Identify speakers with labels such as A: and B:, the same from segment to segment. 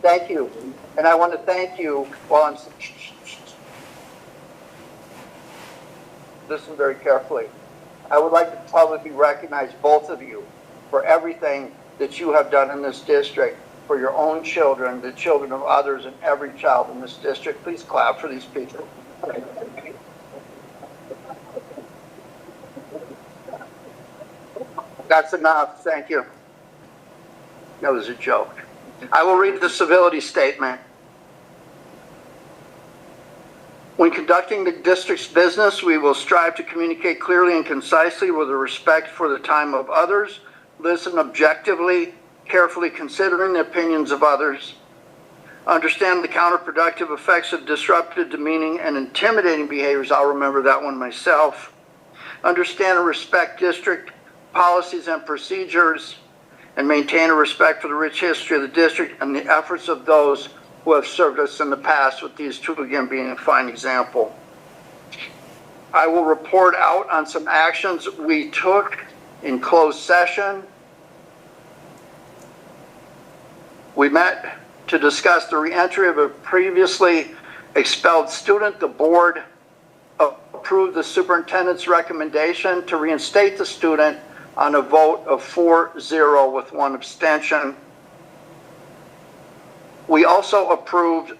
A: Thank you. And I want to thank you while listen very carefully. I would like to publicly recognize both of you for everything that you have done in this district for your own children, the children of others, and every child in this district. Please clap for these people. That's enough. Thank you. That was a joke. I will read the civility statement. When conducting the district's business, we will strive to communicate clearly and concisely with a respect for the time of others, listen objectively, carefully considering the opinions of others, understand the counterproductive effects of disruptive, demeaning, and intimidating behaviors. I'll remember that one myself. Understand and respect district policies and procedures, and maintain a respect for the rich history of the district and the efforts of those who have served us in the past, with these two again being a fine example. I will report out on some actions we took in closed session. We met to discuss the reentry of a previously expelled student. The board approved the superintendent's recommendation to reinstate the student on a vote of 4-0 with 1 abstention. We also approved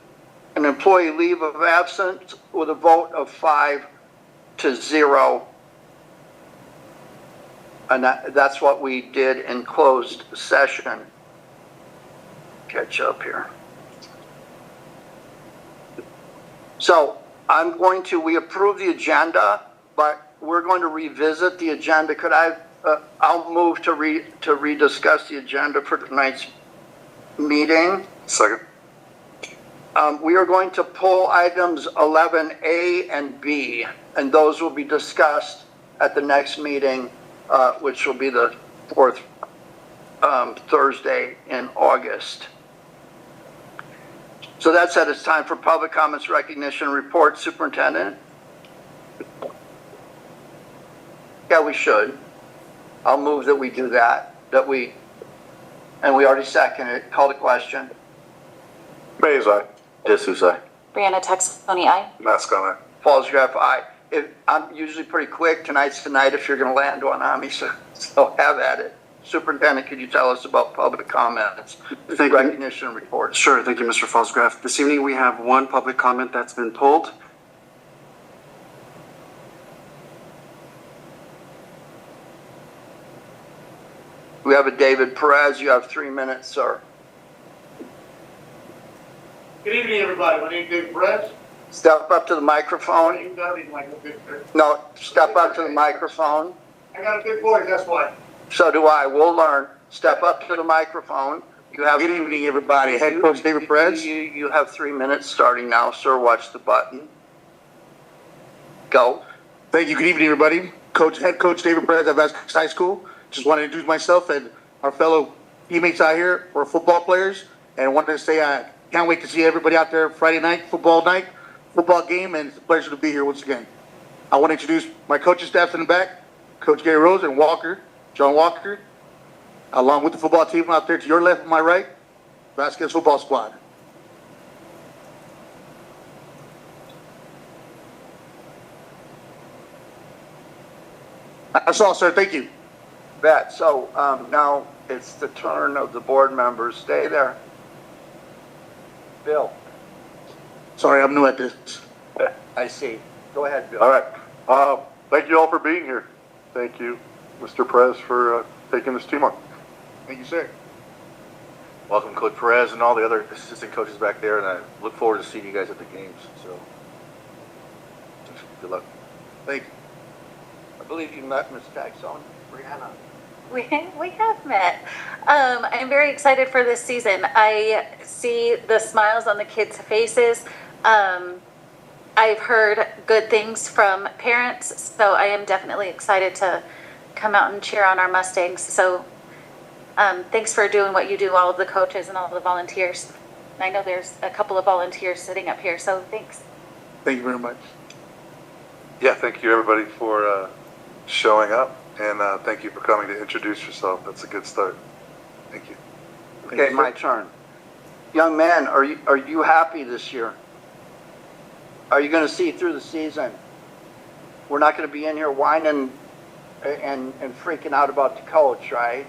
A: an employee leave of absence with a vote of 5-0. And that's what we did in closed session. Catch up here. So we approve the agenda, but we're going to revisit the agenda. Could I'll move to rediscuss the agenda for tonight's meeting.
B: Second.
A: We are going to pull items 11A and B, and those will be discussed at the next meeting, which will be the 4th Thursday in August. So that said, it's time for public comments, recognition, report. Superintendent? Yeah, we should. I'll move that we do that. And we already seconded it. Call the question.
B: Mays, aye.
C: Jesus, aye.
D: Brianna Texoni, aye.
B: Mascon, aye.
A: Fallsgraf, aye. I'm usually pretty quick. Tonight's the night if you're going to land one on me, so have at it. Superintendent, could you tell us about public comments, recognition, and reports?
C: Sure, thank you, Mr. Fallsgraf. This evening we have one public comment that's been pulled.
A: We have a David Perez. You have 3 minutes, sir.
E: Good evening, everybody. My name is David Perez.
A: Step up to the microphone.
E: You got me like a big fish.
A: No, step up to the microphone.
E: I got a big voice, that's why.
A: So do I. We'll learn. Step up to the microphone. You have.
F: Good evening, everybody. Head coach David Perez.
A: You have 3 minutes starting now, sir. Watch the button. Go.
F: Thank you. Good evening, everybody. Head coach David Perez at Vasquez High School. Just want to introduce myself and our fellow teammates out here. We're football players, and wanted to say I can't wait to see everybody out there Friday night, football game, and it's a pleasure to be here once again. I want to introduce my coaching staff in the back, Coach Gary Rose and John Walker, along with the football team out there to your left and my right, Vasquez football squad. That's all, sir. Thank you.
A: Bet. So now it's the turn of the board members. Stay there. Bill.
F: Sorry, I'm new at this.
A: I see. Go ahead, Bill.
B: All right. Thank you all for being here. Thank you, Mr. Perez, for taking this team on.
F: Thank you, sir.
G: Welcome, Coach Perez and all the other assistant coaches back there, and I look forward to seeing you guys at the games. So, good luck.
F: Thank you.
A: I believe you met Ms. Taxone, Brianna.
D: We have met. I'm very excited for this season. I see the smiles on the kids' faces. I've heard good things from parents, so I am definitely excited to come out and cheer on our Mustangs. So thanks for doing what you do, all of the coaches and all of the volunteers. I know there's a couple of volunteers sitting up here, so thanks.
F: Thank you very much.
B: Yeah, thank you, everybody, for showing up. And thank you for coming to introduce yourself. That's a good start. Thank you.
A: Okay, my turn. young men, are you happy this year? Are you going to see through the season? We're not going to be in here whining and freaking out about the coach, right?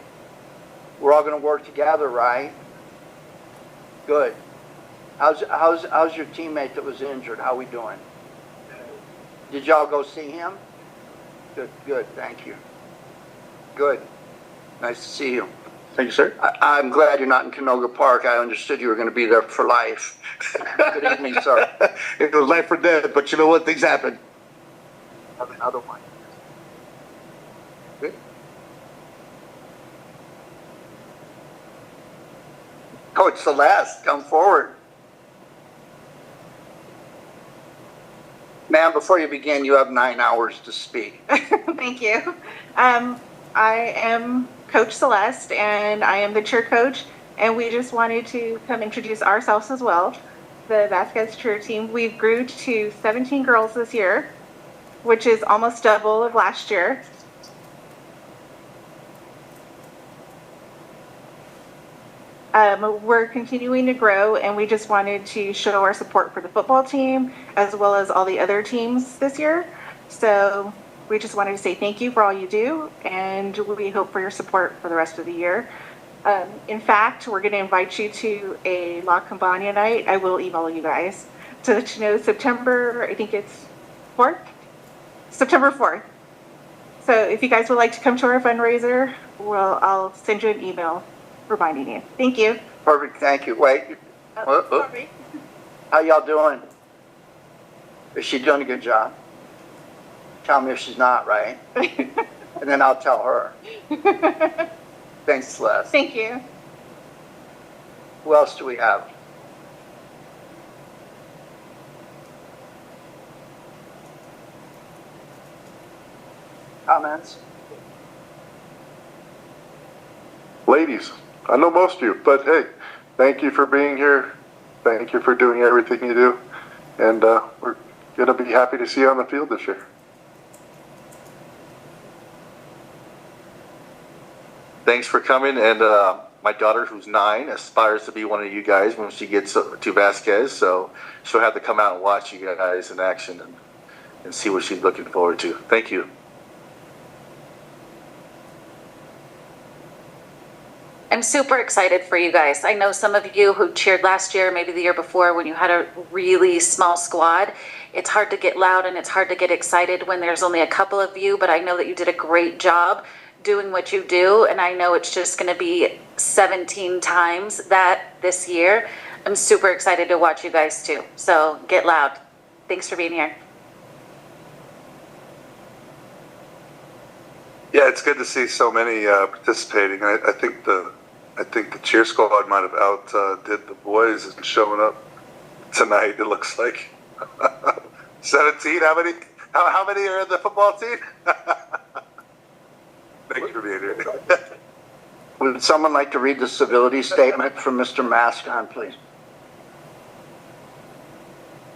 A: We're all going to work together, right? Good. How's your teammate that was injured? How we doing? Did y'all go see him? Good. Thank you. Good. Nice to see you.
F: Thank you, sir.
A: I'm glad you're not in Canoga Park. I understood you were going to be there for life. Good evening, sir.
F: It was life or death, but you know what? Things happen.
A: Another one. Good. Coach Celeste, come forward. Ma'am, before you begin, you have 9 hours to speak.
H: Thank you. I am Coach Celeste, and I am the cheer coach, and we just wanted to come introduce ourselves as well. The Vasquez cheer team, we've grew to 17 girls this year, which is almost double of last year. We're continuing to grow, and we just wanted to show our support for the football team as well as all the other teams this year. So we just wanted to say thank you for all you do, and we hope for your support for the rest of the year. In fact, we're going to invite you to a La Campania night. I will email you guys to let you know September, I think it's 4th? September 4th. So if you guys would like to come to our fundraiser, I'll send you an email reminding you. Thank you.
A: Perfect, thank you. Wait,
H: Sorry.
A: how y'all doing? Is she doing a good job? Tell me if she's not, right? And then I'll tell her. Thanks, Celeste.
H: Thank you.
A: Who else do we have? Comments?
B: Ladies, I know most of you, but hey, thank you for being here. Thank you for doing everything you do. And we're going to be happy to see you on the field this year.
G: Thanks for coming, and my daughter, who's 9, aspires to be one of you guys when she gets to Vasquez, so she'll have to come out and watch you guys in action and see what she's looking forward to. Thank you.
D: I'm super excited for you guys. I know some of you who cheered last year, maybe the year before, when you had a really small squad. It's hard to get loud and it's hard to get excited when there's only a couple of you, but I know that you did a great job doing what you do, and I know it's just going to be 17 times that this year. I'm super excited to watch you guys too. So get loud. Thanks for being here.
I: Yeah, it's good to see so many participating. I think the cheer squad might have outdid the boys in showing up tonight. It looks like 17. How many? How many are in the football team? Thank you for being here.
A: Would someone like to read the civility statement from Mr. Mascon, please?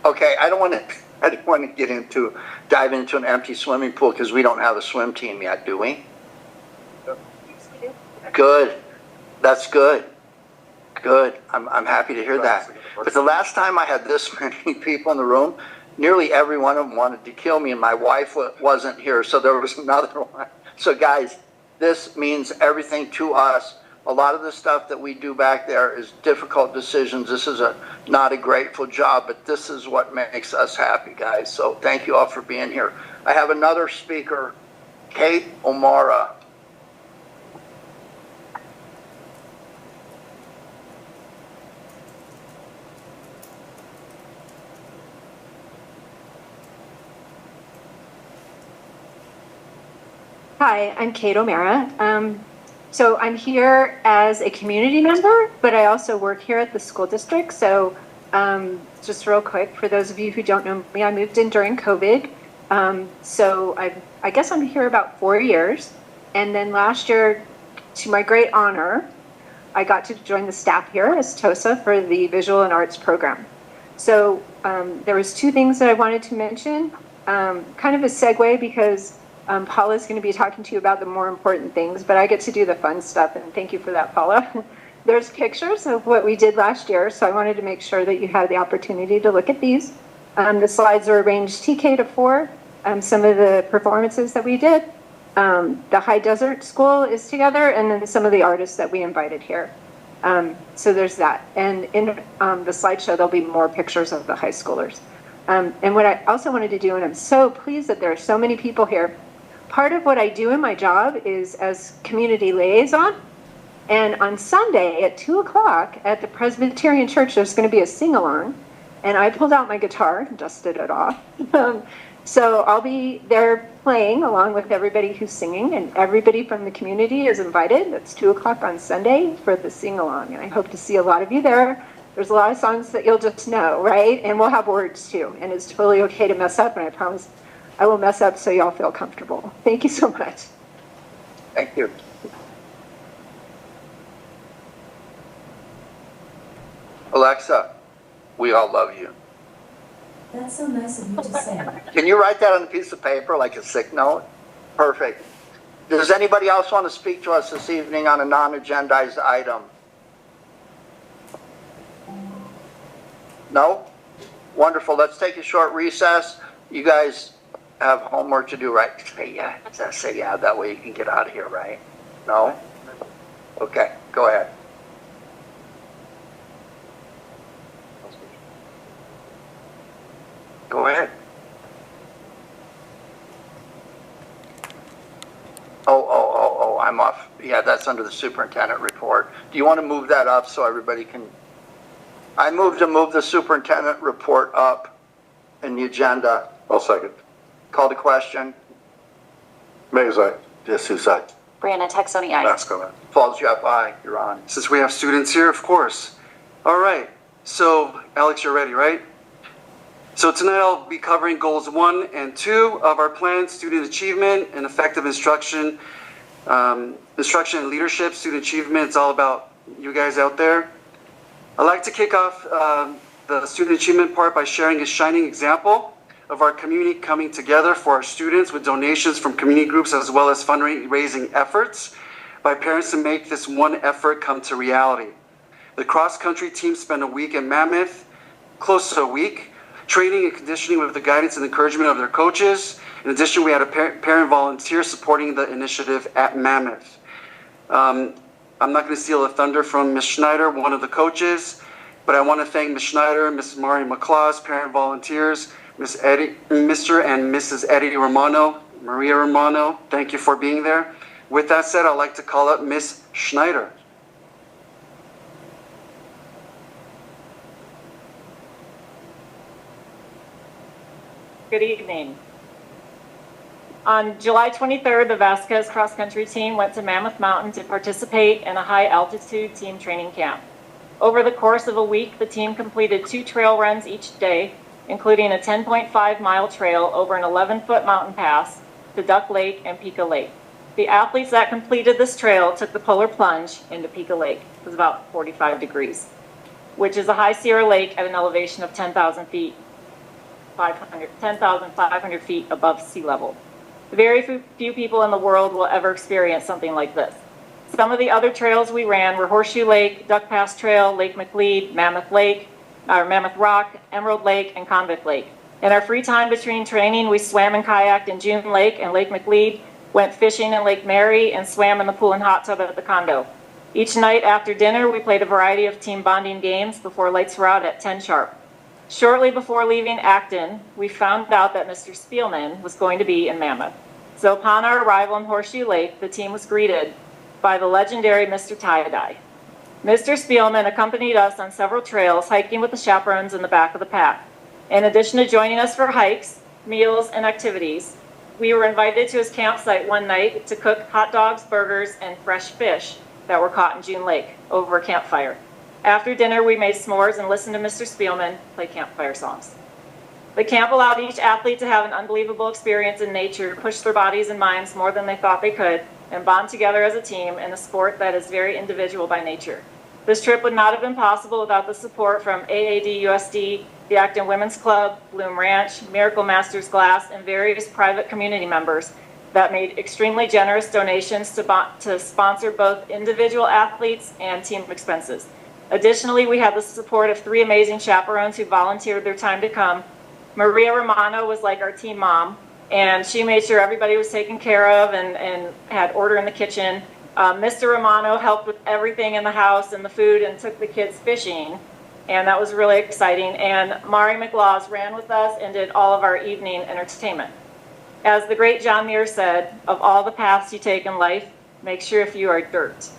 A: Okay, I don't want to dive into an empty swimming pool because we don't have a swim team yet, do we? Good. That's good. Good. I'm happy to hear that. But the last time I had this many people in the room, nearly every one of them wanted to kill me, and my wife wasn't here, so there was another one. So guys, this means everything to us. A lot of the stuff that we do back there is difficult decisions. This is not a grateful job, but this is what makes us happy, guys. So thank you all for being here. I have another speaker, Kate O'Mara.
J: Hi, I'm Kate O'Mara. So I'm here as a community member, but I also work here at the school district. So just real quick, for those of you who don't know me, I moved in during COVID. So I guess I'm here about 4 years. And then last year, to my great honor, I got to join the staff here as TOSA for the Visual and Arts program. So there was 2 things that I wanted to mention, kind of a segue because Paula's going to be talking to you about the more important things, but I get to do the fun stuff, and thank you for that, Paula. there's pictures of what we did last year, so I wanted to make sure that you had the opportunity to look at these. The slides are arranged TK to 4, some of the performances that we did. The High Desert School is together, and then some of the artists that we invited here. So there's that. And in the slideshow, there'll be more pictures of the high schoolers. And what I also wanted to do, and I'm so pleased that there are so many people here, part of what I do in my job is as community liaison. And on Sunday at 2 o'clock at the Presbyterian Church, there's going to be a sing-along. And I pulled out my guitar, dusted it off. So I'll be there playing along with everybody who's singing, and everybody from the community is invited. It's 2 o'clock on Sunday for the sing-along, and I hope to see a lot of you there. There's a lot of songs that you'll just know, right? And we'll have words too, and it's totally okay to mess up, and I promise I will mess up so y'all feel comfortable. Thank you so much.
A: Thank you. Alexa, we all love you.
K: That's so nice of you to say.
A: Can you write that on a piece of paper like a sick note? Perfect. Does anybody else want to speak to us this evening on a non-agendized item? No? Wonderful. Let's take a short recess. You guys have homework to do, right? Say yeah. Say yeah. That way you can get out of here, right? No? Okay. Go ahead. Go ahead. Oh, I'm off. Yeah, that's under the superintendent report. Do you want to move that up so everybody can? I move the superintendent report up in the agenda.
B: I'll second.
A: Call to question.
B: Mays, aye.
G: Jesus, aye.
D: Brianna Texoni, aye.
I: Masco, aye.
A: Falls Jeff, aye. You're on.
C: Since we have students here, of course. All right. So, Alex, you're ready, right? So tonight I'll be covering goals 1 and 2 of our plan: student achievement and effective instruction. Instruction and leadership, student achievement. It's all about you guys out there. I'd like to kick off the student achievement part by sharing a shining example of our community coming together for our students with donations from community groups as well as fundraising efforts by parents to make this one effort come to reality. The cross-country team spent a week in Mammoth, close to a week, training and conditioning with the guidance and encouragement of their coaches. In addition, we had a parent volunteer supporting the initiative at Mammoth. I'm not going to steal the thunder from Ms. Schneider, one of the coaches, but I want to thank Ms. Schneider, Ms. Mari McClaws, parent volunteers, Mr. and Mrs. Eddie Romano, Maria Romano. Thank you for being there. With that said, I'd like to call up Ms. Schneider.
L: Good evening. On July 23rd, the Vasquez cross-country team went to Mammoth Mountain to participate in a high-altitude team training camp. Over the course of a week, the team completed 2 trail runs each day, including a 10.5-mile trail over an 11-foot mountain pass to Duck Lake and Pika Lake. The athletes that completed this trail took the polar plunge into Pika Lake. It was about 45 degrees, which is a high Sierra lake at an elevation of 10,000 feet, 10,500 feet above sea level. Very few people in the world will ever experience something like this. Some of the other trails we ran were Horseshoe Lake, Duck Pass Trail, Lake McLeod, Mammoth Rock, Emerald Lake, and Convict Lake. In our free time between training, we swam and kayaked in June Lake and Lake McLeod, went fishing in Lake Mary, and swam in the pool and hot tub at the condo. Each night after dinner, we played a variety of team bonding games before lights were out at 10 sharp. Shortly before leaving Acton, we found out that Mr. Spielman was going to be in Mammoth. So upon our arrival in Horseshoe Lake, the team was greeted by the legendary Mr. Tie-Dye. Mr. Spielman accompanied us on several trails, hiking with the chaperones in the back of the pack. In addition to joining us for hikes, meals, and activities, we were invited to his campsite one night to cook hot dogs, burgers, and fresh fish that were caught in June Lake over a campfire. After dinner, we made s'mores and listened to Mr. Spielman play campfire songs. The camp allowed each athlete to have an unbelievable experience in nature, push their bodies and minds more than they thought they could, and bond together as a team in a sport that is very individual by nature. This trip would not have been possible without the support from AAD-USD, the Acton Women's Club, Bloom Ranch, Miracle Masters Glass, and various private community members, that made extremely generous donations to sponsor both individual athletes and team expenses. Additionally, we had the support of 3 amazing chaperones who volunteered their time to come. Maria Romano was like our team mom, and she made sure everybody was taken care of and had order in the kitchen. Mr. Romano helped with everything in the house and the food and took the kids fishing, and that was really exciting. And Mari McLaws ran with us and did all of our evening entertainment. As the great John Muir said, of all the paths you take in life, make sure if you are dirt.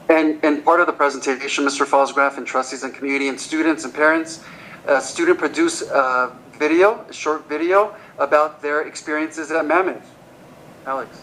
C: And part of the presentation, Mr. Fosgraf and trustees and community and students and parents, a student produced a video, a short video about their experiences at Mammoth. Alex.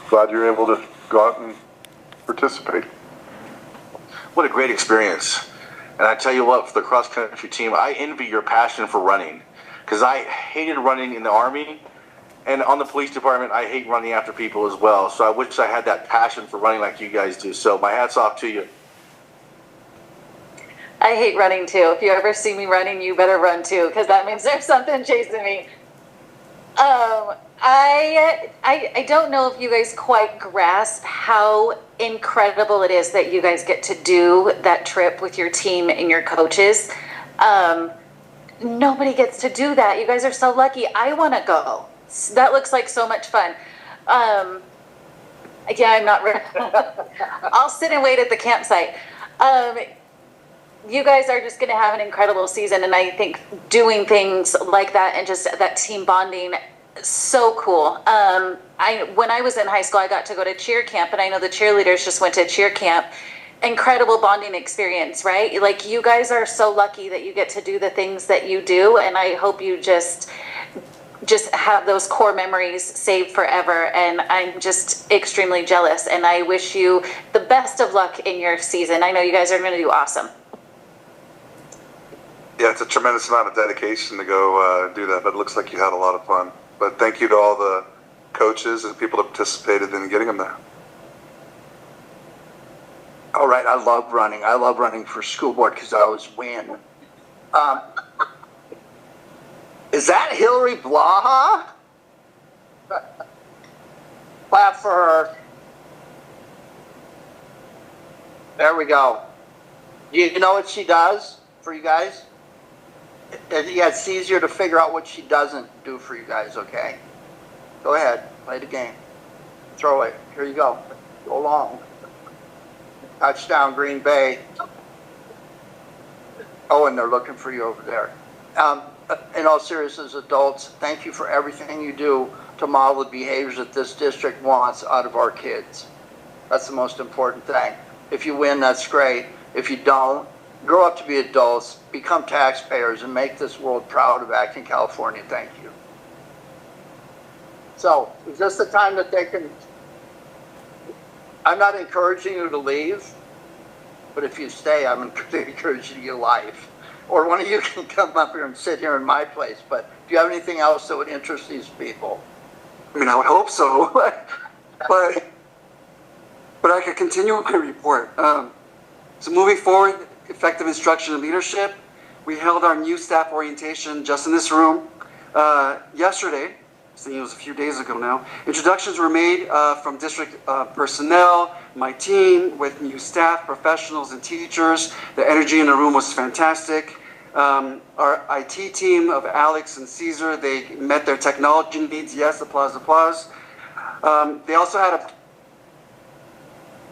B: Glad you're able to go out and participate.
G: What a great experience. And I tell you what, for the cross-country team, I envy your passion for running, because I hated running in the Army, and on the police department, I hate running after people as well. So I wish I had that passion for running like you guys do. So my hat's off to you.
D: I hate running too. If you ever see me running, you better run too, because that means there's something chasing me. I don't know if you guys quite grasp how incredible it is that you guys get to do that trip with your team and your coaches. Nobody gets to do that. You guys are so lucky. I want to go. That looks like so much fun. Yeah, I'm not ready. I'll sit and wait at the campsite. You guys are just going to have an incredible season, and I think doing things like that and just that team bonding, so cool. When I was in high school, I got to go to cheer camp, and I know the cheerleaders just went to cheer camp. Incredible bonding experience, right? Like, you guys are so lucky that you get to do the things that you do, and I hope you just have those core memories saved forever. And I'm just extremely jealous, and I wish you the best of luck in your season. I know you guys are going to do awesome.
I: Yeah, it's a tremendous amount of dedication to go do that, but it looks like you had a lot of fun. But thank you to all the coaches and people that participated in getting them there.
A: All right, I love running. I love running for school board because I always win. Is that Hillary Blaha? Clap for her. There we go. You know what she does for you guys? Yeah, it's easier to figure out what she doesn't do for you guys, okay? Go ahead, play the game. Throw it. Here you go. Go long. Touchdown, Green Bay. Oh, and they're looking for you over there. In all seriousness, adults, thank you for everything you do to model the behaviors that this district wants out of our kids. That's the most important thing. If you win, that's great. If you don't, grow up to be adults, become taxpayers, and make this world proud of Acton, California. Thank you. So, is this the time that they can... I'm not encouraging you to leave, but if you stay, I'm encouraging you to life. Or one of you can come up here and sit here in my place. But do you have anything else that would interest these people?
C: I mean, I would hope so, but I could continue with my report. So moving forward, effective instruction and leadership. We held our new staff orientation just in this room yesterday. I think it was a few days ago now. Introductions were made from district personnel, my team, with new staff, professionals, and teachers. The energy in the room was fantastic. Our IT team of Alex and Caesar, they met their technology needs. Yes, applause, applause. They also had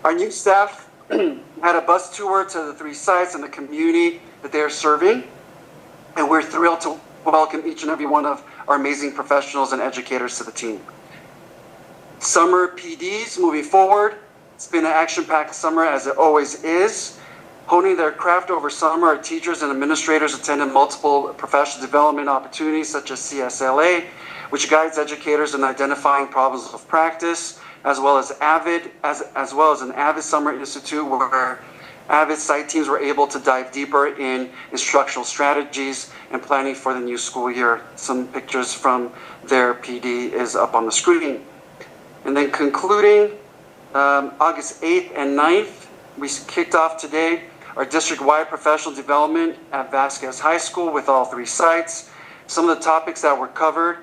C: our new staff had a bus tour to the 3 sites and the community that they are serving. And we're thrilled to welcome each and every one of our amazing professionals and educators to the team. Summer PDs moving forward. It's been an action-packed summer as it always is. Honing their craft over summer, our teachers and administrators attended multiple professional development opportunities such as CSLA, which guides educators in identifying problems of practice, as well as an AVID Summer Institute where AVID site teams were able to dive deeper in instructional strategies and planning for the new school year. Some pictures from their PD is up on the screen. And then concluding, August 8th and 9th, we kicked off today our district-wide professional development at Vasquez High School with all 3 sites. Some of the topics that were covered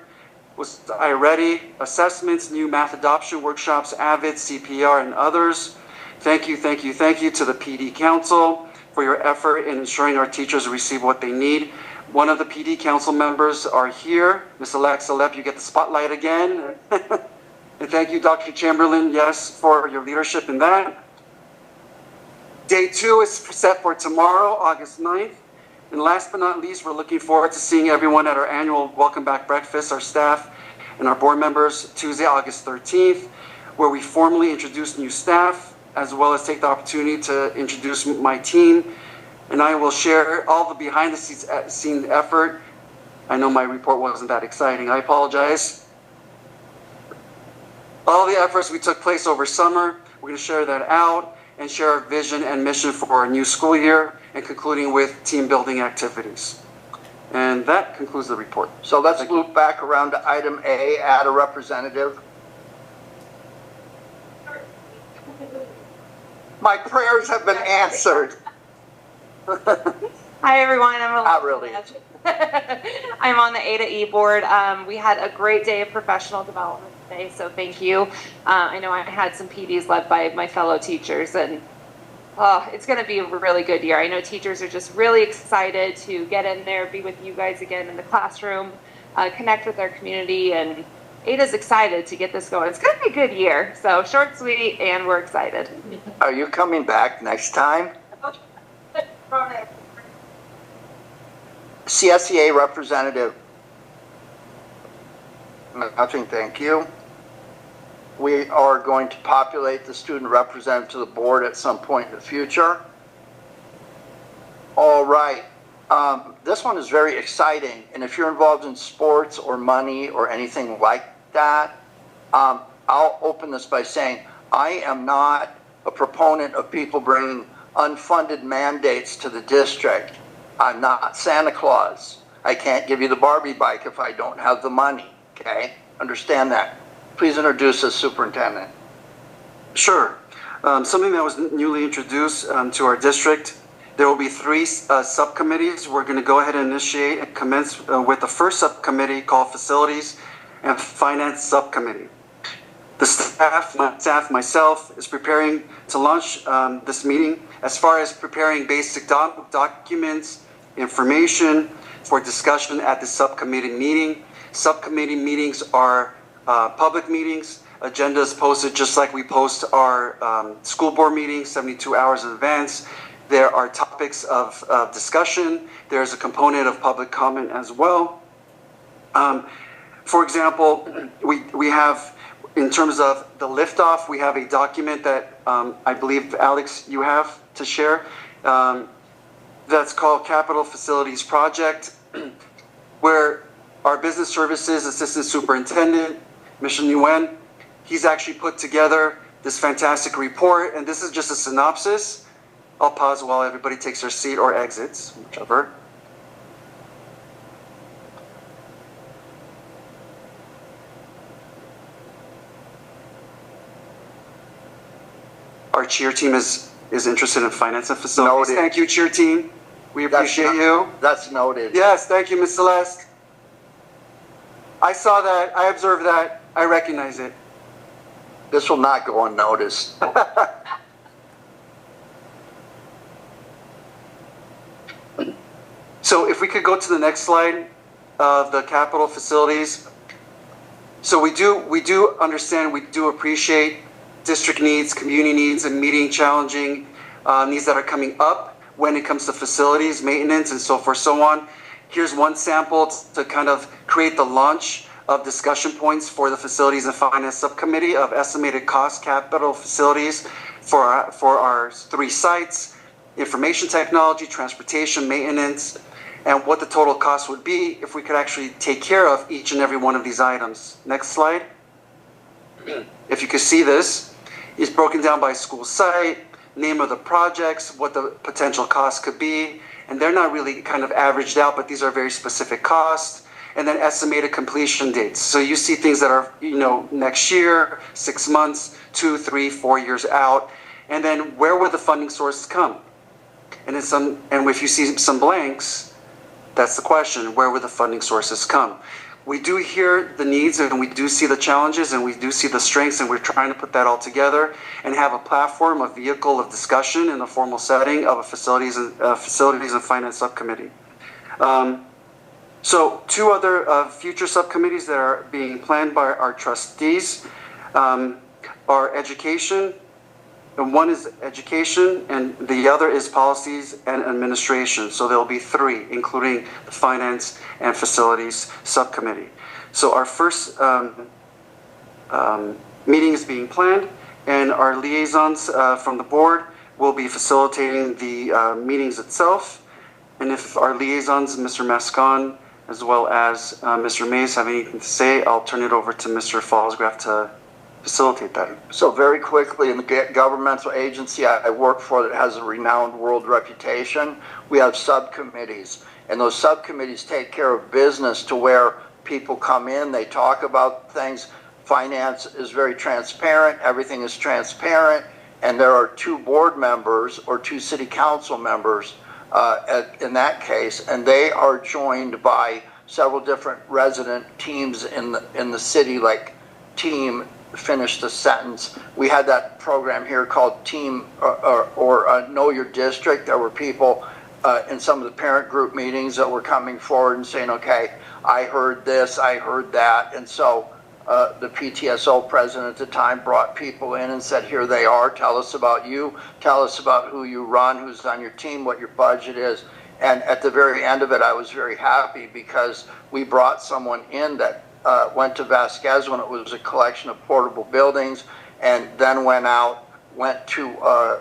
C: was iReady, assessments, new math adoption workshops, AVID, CPR, and others. Thank you to the PD Council for your effort in ensuring our teachers receive what they need. One of the PD Council members are here. Ms. Alexa Lepp, you get the spotlight again. And thank you, Dr. Chamberlain, yes, for your leadership in that. Day 2 is set for tomorrow, August 9th. And last but not least, we're looking forward to seeing everyone at our annual Welcome Back Breakfast, our staff and our board members, Tuesday, August 13th, where we formally introduce new staff, as well as take the opportunity to introduce my team. And I will share all the behind the scenes effort. I know my report wasn't that exciting. I apologize. All the efforts we took place over summer, we're going to share that out and share our vision and mission for our new school year, and concluding with team building activities. And that concludes the report.
A: So let's loop back around to item A, add a representative. My prayers have been answered.
M: Hi everyone,
A: Not really.
M: I'm on the A to E board. We had a great day of professional development today, so thank you. I know I had some PDs led by my fellow teachers, and it's going to be a really good year. I know teachers are just really excited to get in there, be with you guys again in the classroom, connect with our community, and Ada's excited to get this going. It's going to be a good year, so short, sweet, and we're excited.
A: Are you coming back next time? CSEA representative. Nothing, thank you. We are going to populate the student representative to the board at some point in the future. All right. This one is very exciting, and if you're involved in sports or money or anything like that, I'll open this by saying I am not a proponent of people bringing unfunded mandates to the district. I'm not Santa Claus. I can't give you the Barbie bike if I don't have the money. okay? Understand that. Please introduce us, Superintendent.
C: Sure. Something that was newly introduced to our district. There will be three subcommittees. We're going to go ahead and initiate and commence with the first subcommittee called Facilities and Finance Subcommittee. The staff, myself, is preparing to launch this meeting as far as preparing basic documents, information for discussion at the subcommittee meeting. Subcommittee meetings are public meetings. Agenda is posted just like we post our school board meetings 72 hours in advance. There are topics of discussion. There's a component of public comment as well. For example, we have, in terms of the liftoff, we have a document that I believe, Alex, you have to share. That's called Capital Facilities Project, where our Business Services Assistant Superintendent, Mr. Nguyen, he's actually put together this fantastic report, and this is just a synopsis. I'll pause while everybody takes their seat or exits, whichever. Our cheer team is interested in finance and facilities.
A: Noted.
C: Thank you, cheer team. We appreciate you.
A: That's noted.
C: Yes, thank you, Ms. Celeste. I saw that. I observed that. I recognize it.
A: This will not go unnoticed.
C: So if we could go to the next slide of the capital facilities. So we do understand, we do appreciate district needs, community needs, and meeting challenging needs that are coming up when it comes to facilities, maintenance, and so forth, so on. Here's one sample to kind of create the launch of discussion points for the Facilities and Finance Subcommittee of estimated cost capital facilities for our three sites, information technology, transportation, maintenance, and what the total cost would be if we could actually take care of each and every one of these items. Next slide. If you could see this, it's broken down by school site, name of the projects, what the potential cost could be, and they're not really kind of averaged out, but these are very specific costs, and then estimated completion dates. So you see things that are, next year, 6 months, 2, 3, 4 years out, and then where would the funding sources come? And if you see some blanks, that's the question, where would the funding sources come? We do hear the needs and we do see the challenges and we do see the strengths, and we're trying to put that all together and have a platform, a vehicle of discussion in the formal setting of a facilities and finance subcommittee. So two other future subcommittees that are being planned by our trustees are education. And one is education, and the other is policies and administration. So there'll be three, including the finance and facilities subcommittee. So our first meeting is being planned, and our liaisons from the board will be facilitating the meetings itself. And if our liaisons, Mr. Mascon, as well as Mr. Mays, have anything to say, I'll turn it over to Mr. Fallsgraf to facilitate that.
A: So very quickly, in the governmental agency I work for that has a renowned world reputation, we have subcommittees. And those subcommittees take care of business to where people come in, they talk about things. Finance is very transparent, everything is transparent, and there are 2 board members or 2 city council members in that case, and they are joined by several different resident teams in the city, like team, finish the sentence. We had that program here called Team or Know Your District. There were people in some of the parent group meetings that were coming forward and saying, okay, I heard this, I heard that. And so the PTSO president at the time brought people in and said, here they are, tell us about you, tell us about who you run, who's on your team, what your budget is. And at the very end of it, I was very happy because we brought someone in that went to Vasquez when it was a collection of portable buildings, and then went to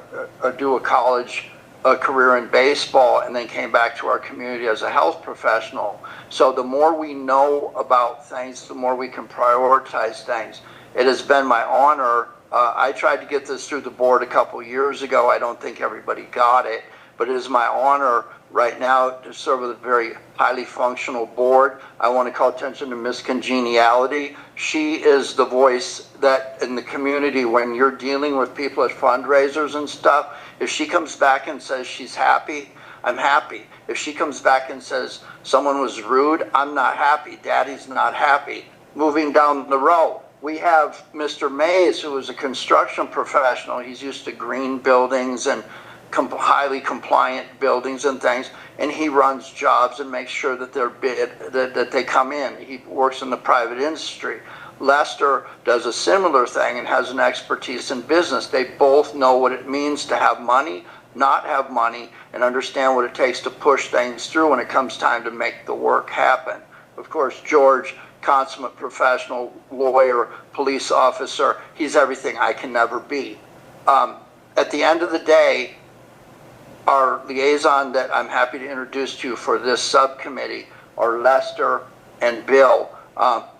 A: do a college career in baseball, and then came back to our community as a health professional. So the more we know about things, the more we can prioritize things. It has been my honor. I tried to get this through the board a couple years ago. I don't think everybody got it, but it is my honor right now to serve with a very highly functional board. I want to call attention to Miss Congeniality. She is the voice that in the community, when you're dealing with people at fundraisers and stuff, if she comes back and says she's happy, I'm happy. If she comes back and says someone was rude, I'm not happy. Daddy's not happy. Moving down the row, we have Mr. Mays, who is a construction professional. He's used to green buildings and highly compliant buildings and things, and he runs jobs and makes sure that they're that they come in. He works in the private industry. Lester does a similar thing and has an expertise in business. They both know what it means to have money, not have money, and understand what it takes to push things through when it comes time to make the work happen. Of course, George, consummate professional, lawyer, police officer, he's everything I can never be. At the end of the day, our liaison that I'm happy to introduce to you for this subcommittee are Lester and Bill.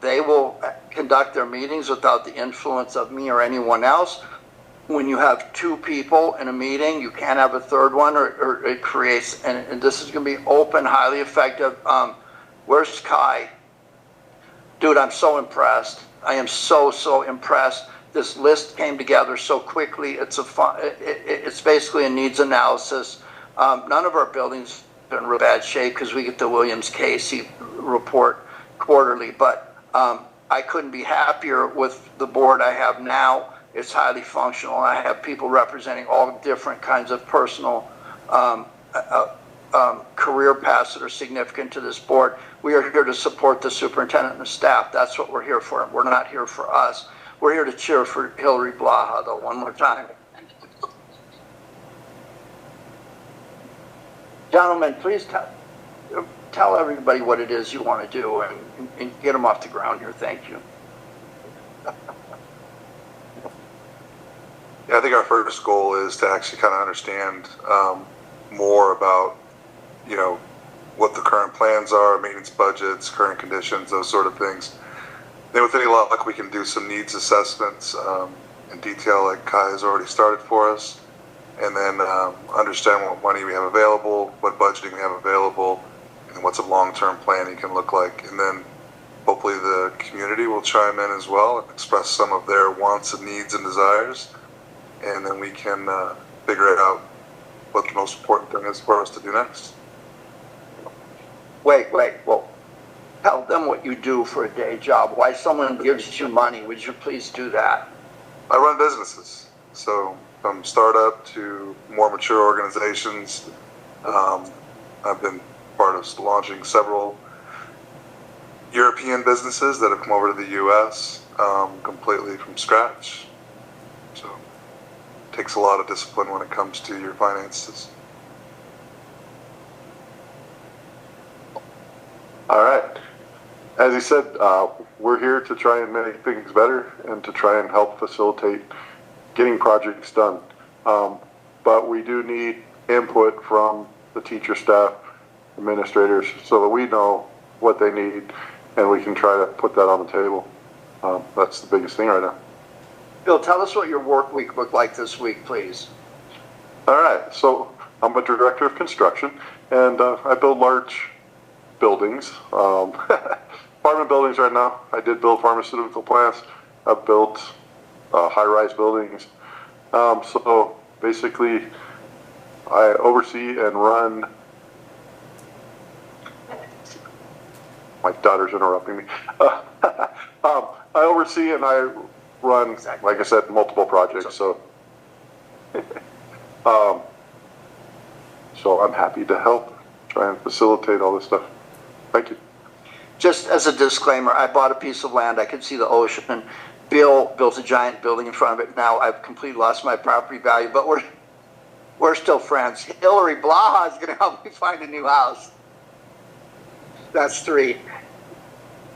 A: They will conduct their meetings without the influence of me or anyone else. When you have two people in a meeting, you can't have a third one, or it creates, and this is going to be open, highly effective. Where's Kai? Dude, I'm so impressed. I am so impressed. This list came together so quickly. It's basically a needs analysis. None of our buildings are in real bad shape because we get the Williams-Casey report quarterly, but I couldn't be happier with the board I have now. It's highly functional. I have people representing all different kinds of personal career paths that are significant to this board. We are here to support the superintendent and the staff. That's what we're here for. We're not here for us. We're here to cheer for Hillary Blaha, though, one more time. Gentlemen, please tell everybody what it is you want to do and get them off the ground here. Thank you.
I: Yeah, I think our first goal is to actually kind of understand more about, what the current plans are, maintenance budgets, current conditions, those sort of things. Then with any luck, we can do some needs assessments in detail, like Kai has already started for us, and then understand what money we have available, what budgeting we have available, and what's a long-term planning can look like. And then hopefully the community will chime in as well and express some of their wants and needs and desires, and then we can figure it out what the most important thing is for us to do next.
A: Wait, well, tell them what you do for a day job. Why someone gives you money. Would you please do that?
I: I run businesses. So from startup to more mature organizations, I've been part of launching several European businesses that have come over to the U.S. Completely from scratch. So it takes a lot of discipline when it comes to your finances.
B: All right. As he said, we're here to try and make things better and to try and help facilitate getting projects done. But we do need input from the teacher staff, administrators, so that we know what they need and we can try to put that on the table. That's the biggest thing right now.
A: Bill, tell us what your work week looked like this week, please.
B: All right. So I'm a director of construction, and I build large buildings, apartment buildings right now. I did build pharmaceutical plants. I've built high-rise buildings. So basically, I oversee and run. My daughter's interrupting me. I oversee and I run, like I said, multiple projects. So, so I'm happy to help try and facilitate all this stuff. Thank you.
A: Just as a disclaimer, I bought a piece of land. I could see the ocean. Bill built a giant building in front of it. Now I've completely lost my property value, but we're still friends. Hillary Blaha is going to help me find a new house. That's 3.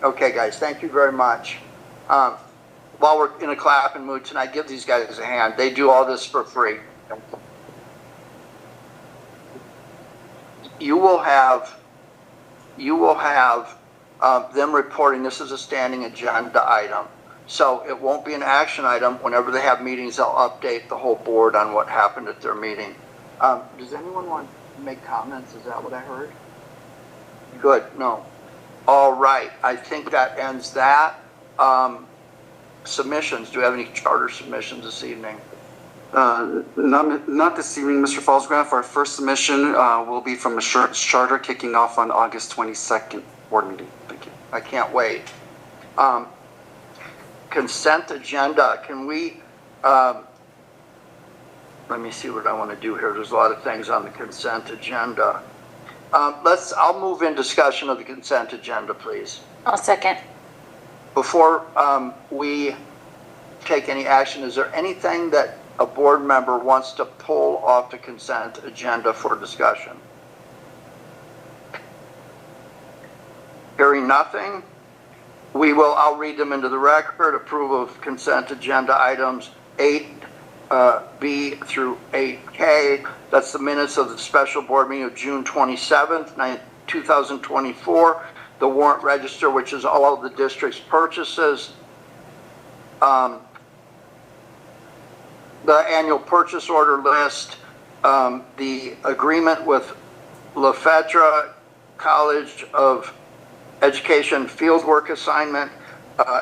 A: Okay, guys, thank you very much. While we're in a clapping mood tonight, give these guys a hand. They do all this for free. You will have them reporting this is a standing agenda item. So it won't be an action item. Whenever they have meetings, they'll update the whole board on what happened at their meeting. Does anyone want to make comments? Is that what I heard? Good, no. All right, I think that ends that. Submissions, do we have any charter submissions this evening?
C: Not this evening, Mr. Falsgraf. Our first submission will be from a charter kicking off on August 22nd board meeting. Thank you.
A: I can't wait. Consent agenda, can we, let me see what I want to do here. There's a lot of things on the consent agenda. I'll move in discussion of the consent agenda, please.
D: I'll second.
A: Before we take any action, is there anything that a board member wants to pull off the consent agenda for discussion? Hearing nothing, I'll read them into the record. Approval of consent agenda items 8B through 8K. That's the minutes of the special board meeting of June 27th, 2024. The warrant register, which is all of the district's purchases. The annual purchase order list, the agreement with Lafetra College of Education fieldwork assignment,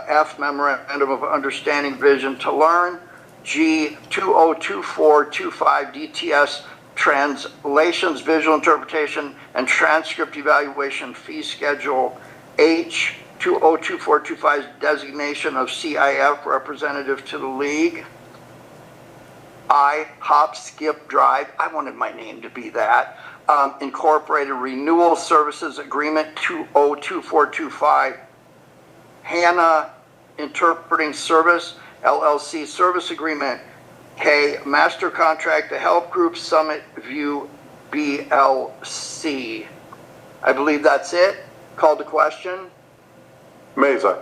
A: F, memorandum of understanding vision to learn, G, 202425 DTS translations, visual interpretation, and transcript evaluation fee schedule, H, 202425 designation of CIF representative to the league, I, hop, skip, drive, I wanted my name to be that, Incorporated Renewal Services Agreement 202425, HANA Interpreting Service, LLC Service Agreement, K, Master Contract to Help Group Summit View BLC. I believe that's it. Call to question.
B: Mays, aye.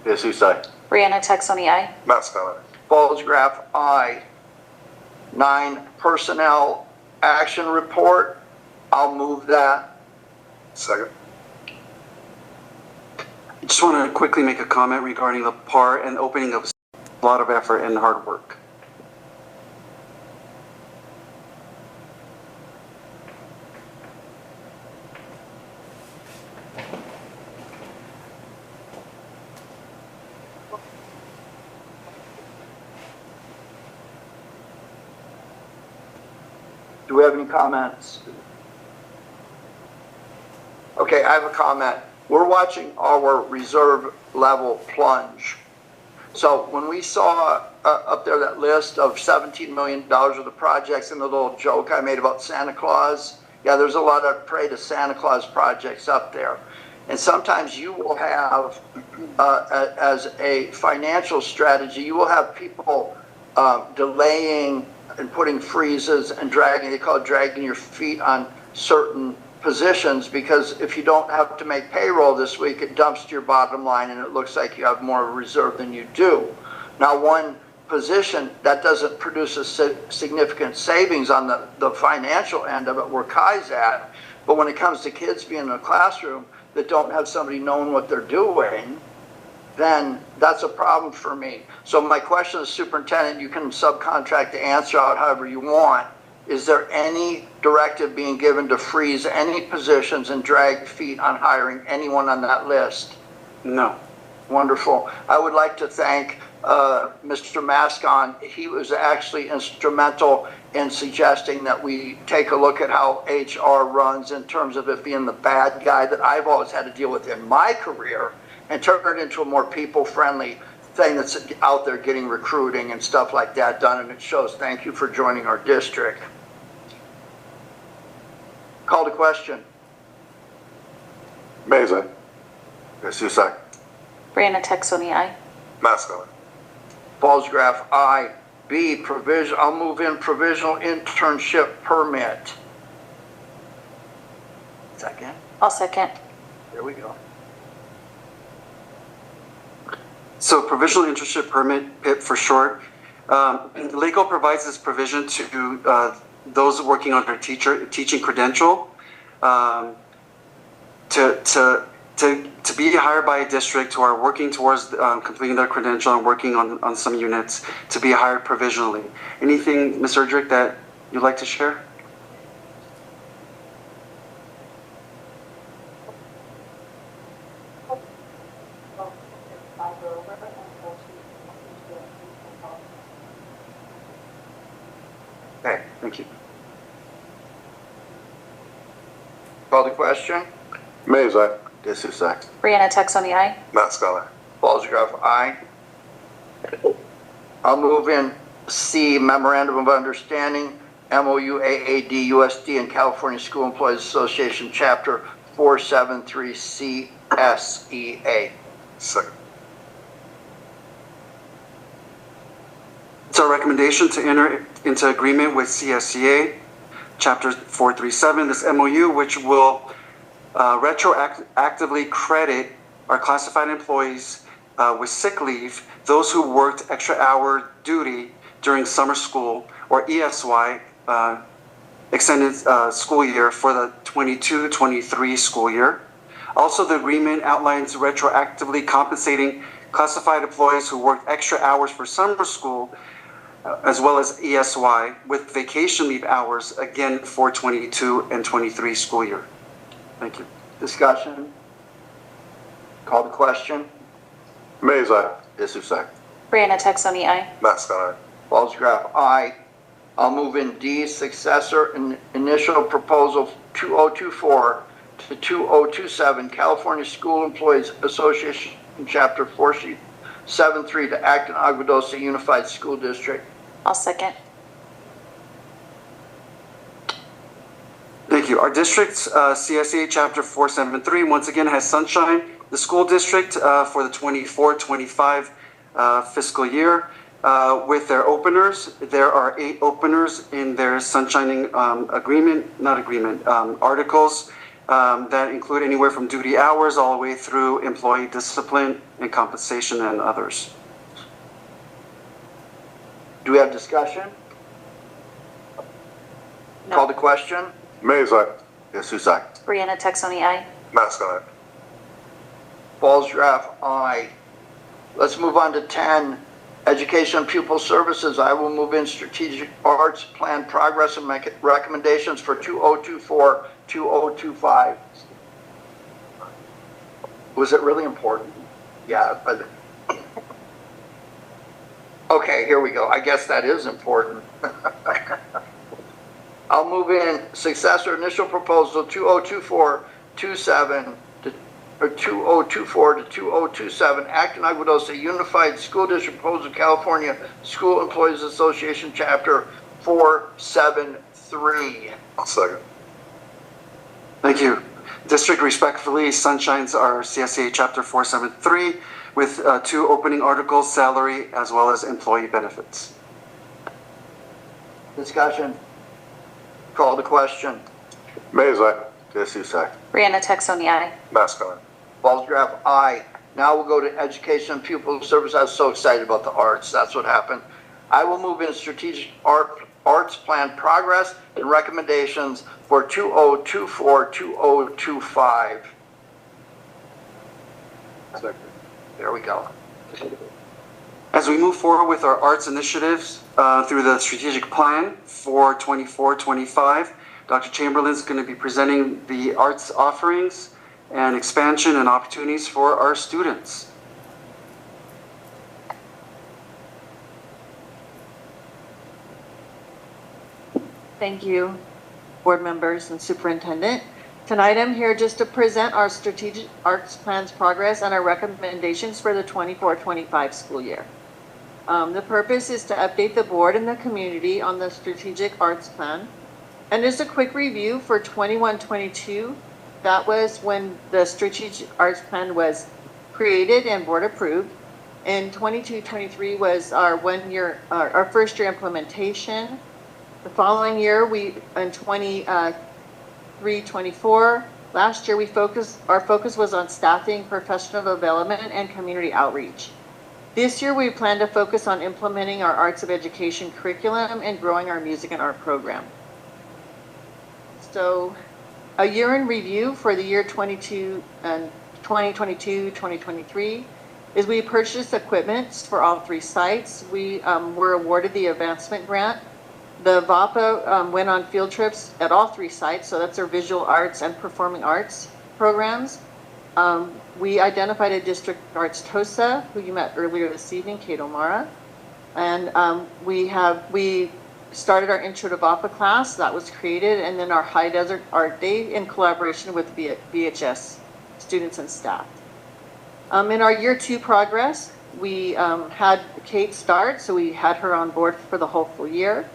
G: Jesus, aye.
D: Brianna Texoni, aye.
I: Matt Scott.
A: Falsgraf, aye. 9, Personnel Action Report. I'll move that.
I: Second.
C: I just want to quickly make a comment regarding the PAR and opening of a lot of effort and hard work.
A: Do we have any comments? Okay, I have a comment. We're watching our reserve level plunge. So when we saw up there that list of $17 million worth of projects and the little joke I made about Santa Claus, yeah, there's a lot of pray to Santa Claus projects up there. And sometimes you will have, as a financial strategy, you will have people delaying and putting freezes and dragging, they call it dragging your feet on certain positions, because if you don't have to make payroll this week, it dumps to your bottom line and it looks like you have more reserve than you do. Now, one position that doesn't produce a significant savings on the financial end of it where Kai's at, but when it comes to kids being in a classroom that don't have somebody knowing what they're doing, then that's a problem for me. So my question is, superintendent, you can subcontract the answer out however you want. Is there any directive being given to freeze any positions and drag feet on hiring anyone on that list?
C: No.
A: Wonderful. I would like to thank Mr. Mascon. He was actually instrumental in suggesting that we take a look at how HR runs in terms of it being the bad guy that I've always had to deal with in my career, and turn it into a more people-friendly thing that's out there getting recruiting and stuff like that done, and it shows. Thank you for joining our district. Call to question.
B: Mays, aye.
G: Jesus, aye.
D: Brianna Texoni, aye.
I: Matt Scott.
A: Falsgraf, aye. B, provision. I'll move in provisional internship permit. Second.
D: I'll second.
A: There we go.
C: So provisional internship permit, PIP for short. LACO provides this provision to those working on their teaching credential to be hired by a district who are working towards completing their credential and working on some units to be hired provisionally. Anything, Ms. Erdrich, that you'd like to share?
A: Okay,
C: Thank you.
A: call the question.
B: Mays, aye.
G: Jesus, aye.
D: Brianna Texoni, aye.
I: Matt Scott,
A: Paulsgrove, aye. I'll move in C, Memorandum of Understanding, MOU AAD USD and California School Employees Association, Chapter 473 CSEA.
I: second.
C: It's our recommendation to enter into agreement with CSCA, Chapter 437, this MOU, which will retroactively credit our classified employees with sick leave, those who worked extra hour duty during summer school or ESY extended school year for the 22-23 school year. Also, the agreement outlines retroactively compensating classified employees who worked extra hours for summer school as well as ESY with vacation leave hours again for 22 and 23 school year. Thank you.
A: Discussion? Call the question.
B: Mays, aye.
G: Jesus, aye.
D: Brianna Texoni, aye.
I: Matt Scott,
A: Paulsgrove, aye. I'll move in D, successor and initial proposal 2024 to 2027, California School Employees Association, Chapter 473 to Acton Agua Dulce Unified School District.
D: I'll second.
C: Thank you. Our district's CSA Chapter 473 once again has Sunshine, the school district for the 24-25 fiscal year. With their openers, there are 8 openers in their sunshining articles that include anywhere from duty hours all the way through employee discipline and compensation and others.
A: Do we have discussion?
D: No.
A: Call the question.
B: Mays, aye.
G: Jesus, aye.
D: Brianna Texoni, aye.
I: Matt Scott,
A: Paulsgrove, aye. Let's move on to 10, Education and Pupil Services. I will move in Strategic Arts Plan Progress and make recommendations for 2024-2025. Was it really important? Yeah, but okay, here we go. I guess that is important. I'll move in successor initial proposal 2024-27 or 2024 to 2027, Acton Agua Dulce Unified School District Proposal, California School Employees Association, Chapter 473.
I: I'll second.
C: Thank you. District respectfully sunshines our CSA Chapter 473 with 2 opening articles, salary, as well as employee benefits.
A: Discussion. Call the question.
B: Mays, aye.
G: Jesus, aye.
D: Brianna Texoni, aye.
I: Matt Scott,
A: Paulsgrove, aye. Now we'll go to Education and Pupil Service. I was so excited about the arts. That's what happened. I will move in Strategic Arts Plan Progress and recommendations for 2024-2025.
I: second.
A: There we go.
C: As we move forward with our arts initiatives through the strategic plan for 24-25, Dr. Chamberlain is going to be presenting the arts offerings and expansion and opportunities for our students.
N: Thank you, board members and superintendent. Tonight I'm here just to present our strategic arts plans progress and our recommendations for the 24-25 school year. The purpose is to update the board and the community on the strategic arts plan. And just a quick review for 21-22, that was when the strategic arts plan was created and board approved. And 22-23 was our first year implementation. The following year, in 23-24, last year our focus was on staffing, professional development, and community outreach. This year, we plan to focus on implementing our arts of education curriculum and growing our music and art program. So, a year in review for the year 2022-2023 is we purchased equipment for all 3 sites. We were awarded the advancement grant. The VAPA went on field trips at all 3 sites, so that's our visual arts and performing arts programs. We identified a district arts TOSA, who you met earlier this evening, Kate O'Mara. And we started our Intro to VAPA class that was created, and then our High Desert Art Day in collaboration with VHS students and staff. In our year 2 progress, we had Kate start, so we had her on board for the whole full year.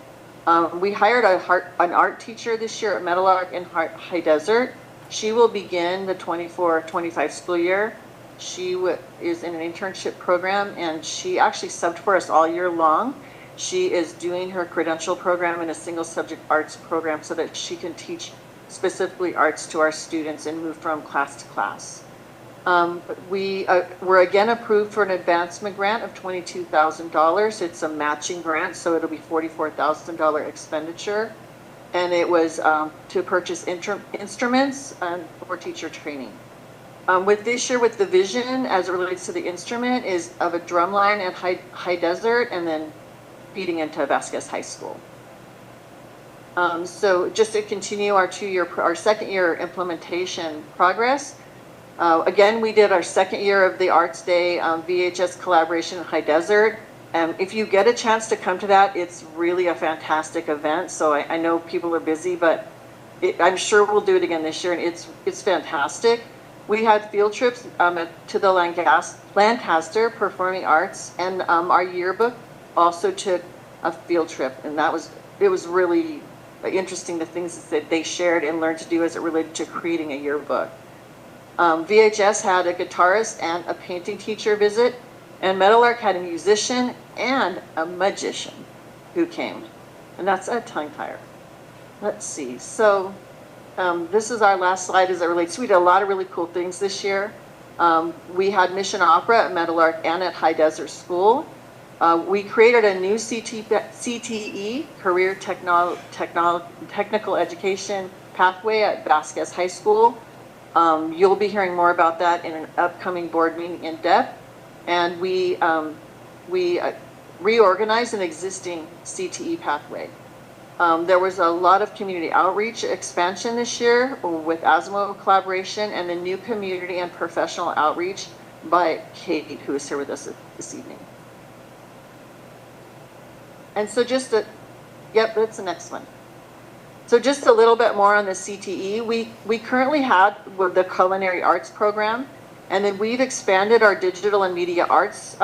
N: We hired an art teacher this year at Meadowlark and High Desert. She will begin the 24-25 school year. She is in an internship program, and she actually subbed for us all year long. She is doing her credential program in a single subject arts program so that she can teach specifically arts to our students and move from class to class. We were again approved for an advancement grant of $22,000. It's a matching grant, so it'll be $44,000 expenditure. And it was to purchase instruments for teacher training. With this year, with the vision as it relates to the instrument is of a drumline at High Desert and then feeding into Vasquez High School. So just to continue our second year implementation progress, again, we did our second year of the Arts Day VHS collaboration in High Desert. If you get a chance to come to that, it's really a fantastic event. So I know people are busy, but I'm sure we'll do it again this year, and it's fantastic. We had field trips to the Lancaster Performing Arts, and our yearbook also took a field trip, and it was really interesting, the things that they shared and learned to do as it related to creating a yearbook. VHS had a guitarist and a painting teacher visit, and Meadowlark had a musician and a magician who came, and that's a tongue tire. Let's see, so this is our last slide as it relates. We did a lot of really cool things this year. We had Mission Opera at Meadowlark and at High Desert School. We created a new CTE, Career Technical Education Pathway at Vasquez High School. You'll be hearing more about that in an upcoming board meeting in depth. And we reorganized an existing CTE pathway. There was a lot of community outreach expansion this year with ASMO collaboration and the new community and professional outreach by Kate, who is here with us this evening. And so yep, that's the next one. So just a little bit more on the CTE. We currently have the culinary arts program, and then we've expanded our digital and media arts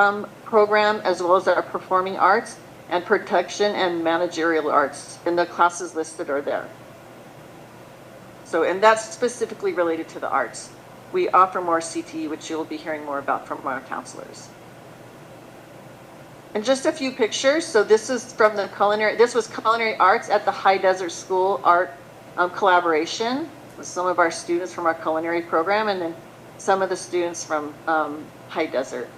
N: program, as well as our performing arts and protection and managerial arts, and the classes listed are there. So, and that's specifically related to the arts. We offer more CTE, which you'll be hearing more about from our counselors. And just a few pictures. So this is from the this was culinary arts at the High Desert School art collaboration with some of our students from our culinary program, and then some of the students from High Desert.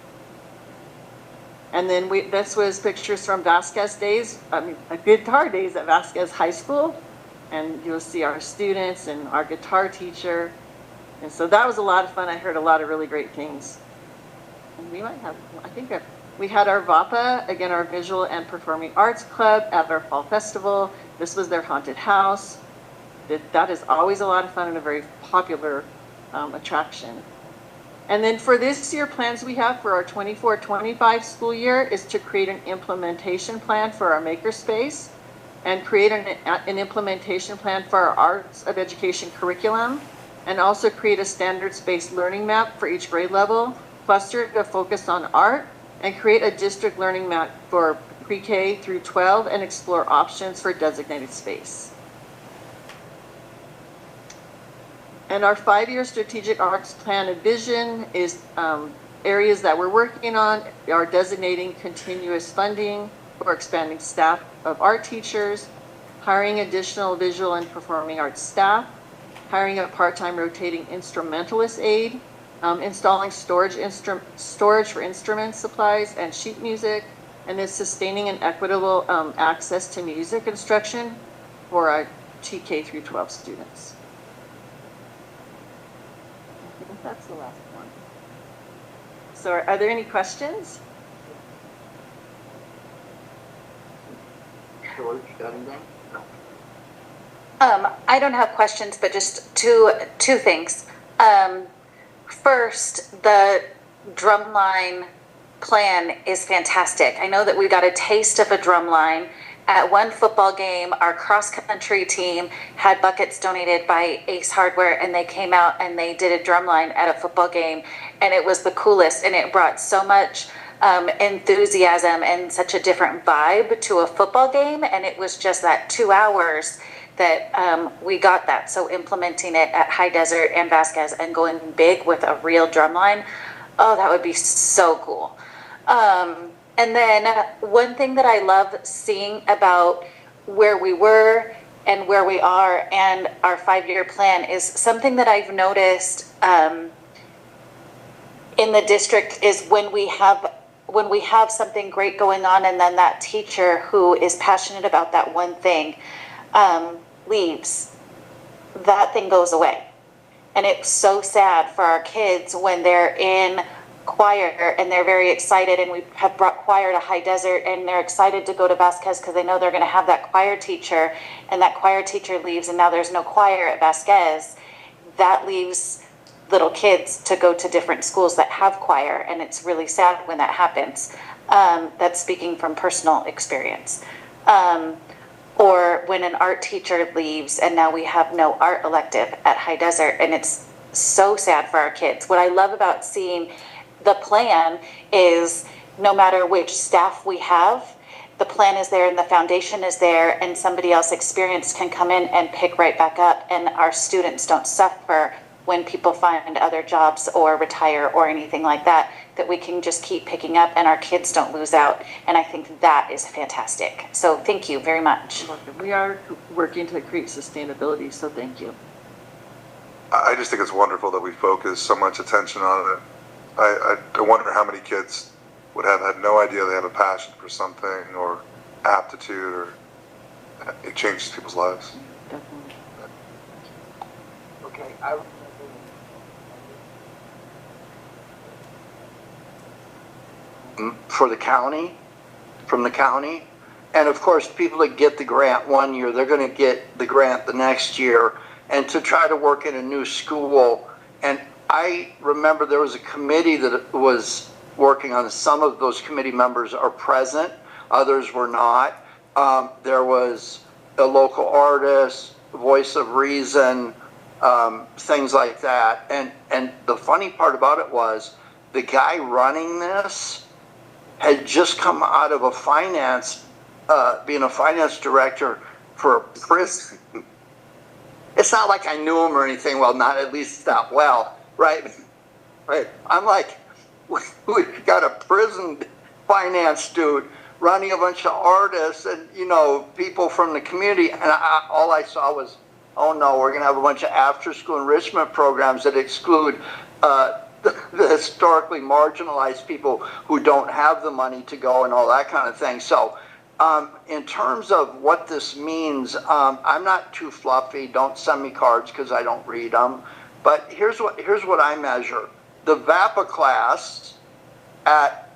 N: And then this was pictures from Vasquez days, guitar days at Vasquez High School. And you'll see our students and our guitar teacher. And so that was a lot of fun. I heard a lot of really great things. And we might have, we had our VAPA, again, our Visual and Performing Arts Club at our fall festival. This was their haunted house. That is always a lot of fun and a very popular attraction. And then for this year, plans we have for our 24-25 school year is to create an implementation plan for our makerspace and create an implementation plan for our arts of education curriculum, and also create a standards-based learning map for each grade level, cluster to focus on art, and create a district learning map for pre-K through 12 and explore options for designated space. And our 5-year strategic arts plan and vision is areas that we're working on are designating continuous funding for expanding staff of art teachers, hiring additional visual and performing arts staff, hiring a part-time rotating instrumentalist aide, installing storage for instrument supplies and sheet music, and then sustaining an equitable access to music instruction for our TK through 12 students. I think that's the last one. So are there any questions?
A: George, got anything? No.
D: I don't have questions, but just two things. First, the drumline plan is fantastic. I know that we got a taste of a drumline at one football game. Our cross country team had buckets donated by Ace Hardware, and they came out and they did a drumline at a football game, and it was the coolest, and it brought so much enthusiasm and such a different vibe to a football game. And it was just that 2 hours that we got that. So implementing it at High Desert and Vasquez and going big with a real drumline, oh, that would be so cool. And then one thing that I love seeing about where we were and where we are and our 5-year plan is something that I've noticed in the district is when we have something great going on, and then that teacher who is passionate about that one thing leaves, that thing goes away. And it's so sad for our kids when they're in choir and they're very excited, and we have brought choir to High Desert and they're excited to go to Vasquez because they know they're going to have that choir teacher, and that choir teacher leaves and now there's no choir at Vasquez. That leaves little kids to go to different schools that have choir, and it's really sad when that happens. That's speaking from personal experience. Or when an art teacher leaves and now we have no art elective at High Desert, and it's so sad for our kids. What I love about seeing the plan is no matter which staff we have, the plan is there and the foundation is there, and somebody else experienced can come in and pick right back up, and our students don't suffer when people find other jobs or retire or anything like that, that we can just keep picking up and our kids don't lose out. And I think that is fantastic. So thank you very much.
N: We are working to create sustainability, so thank you.
I: I just think it's wonderful that we focus so much attention on it. I wonder how many kids would have had no idea they have a passion for something or aptitude, or it changes people's lives.
N: Definitely.
A: Okay. For the county, from the county, and of course people that get the grant one year, they're going to get the grant the next year, and to try to work in a new school. And I remember there was a committee that was working on this. Some of those committee members are present, others were not. There was a local artist, voice of reason, things like that. And the funny part about it was the guy running this had just come out of a finance, being a finance director for a prison. It's not like I knew him or anything. Well, not at least that well, right? Right. I'm like, we got a prison finance dude running a bunch of artists and, you know, people from the community. And all I saw was, oh no, we're going to have a bunch of after-school enrichment programs that exclude the historically marginalized people who don't have the money to go and all that kind of thing. So in terms of what this means, I'm not too fluffy. Don't send me cards because I don't read them. But here's what I measure. The VAPA class at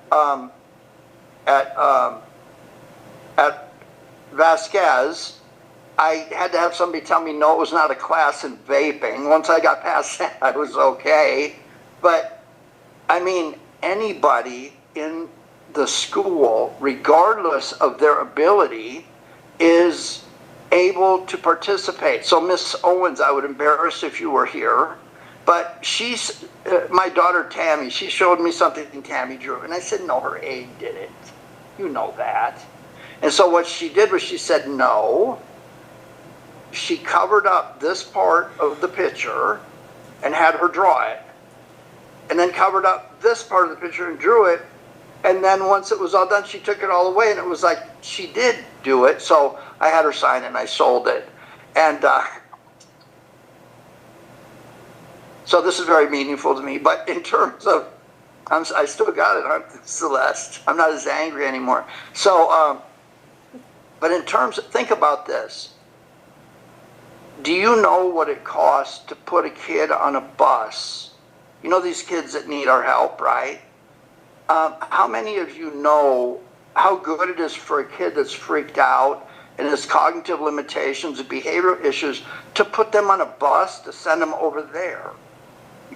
A: Vasquez, I had to have somebody tell me, no, it was not a class in vaping. Once I got past that, I was okay. But, I mean, anybody in the school, regardless of their ability, is able to participate. So, Miss Owens, I would embarrass if you were here, but she's, my daughter Tammy, she showed me something Tammy drew, and I said, no, her aide did it. You know that. And so what she did was she said, no. She covered up this part of the picture and had her draw it, and then covered up this part of the picture and drew it, and then once it was all done, she took it all away, and it was like she did do it. So I had her sign it and I sold it. And so this is very meaningful to me. But in terms of, I still got it, Celeste. I'm not as angry anymore. So, but in terms of, think about this. Do you know what it costs to put a kid on a bus? You know these kids that need our help, right? How many of you know how good it is for a kid that's freaked out and his cognitive limitations and behavioral issues to put them on a bus to send them over there.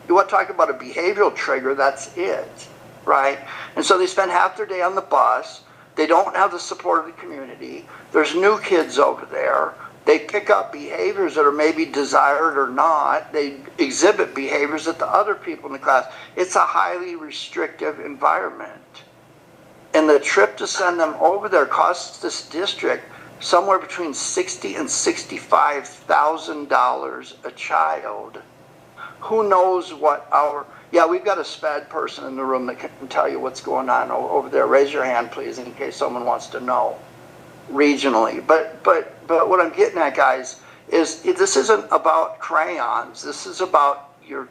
A: You want to talk about a behavioral trigger, that's it, right? And so they spend half their day on the bus. They don't have the support of the community. There's new kids over there. They pick up behaviors that are maybe desired or not. They exhibit behaviors that the other people in the class. It's a highly restrictive environment. And the trip to send them over there costs this district somewhere between $60,000 and $65,000 a child. Who knows what yeah, we've got a SPED person in the room that can tell you what's going on over there. Raise your hand, please, in case someone wants to know regionally. But what I'm getting at, guys, is this isn't about crayons. This is about your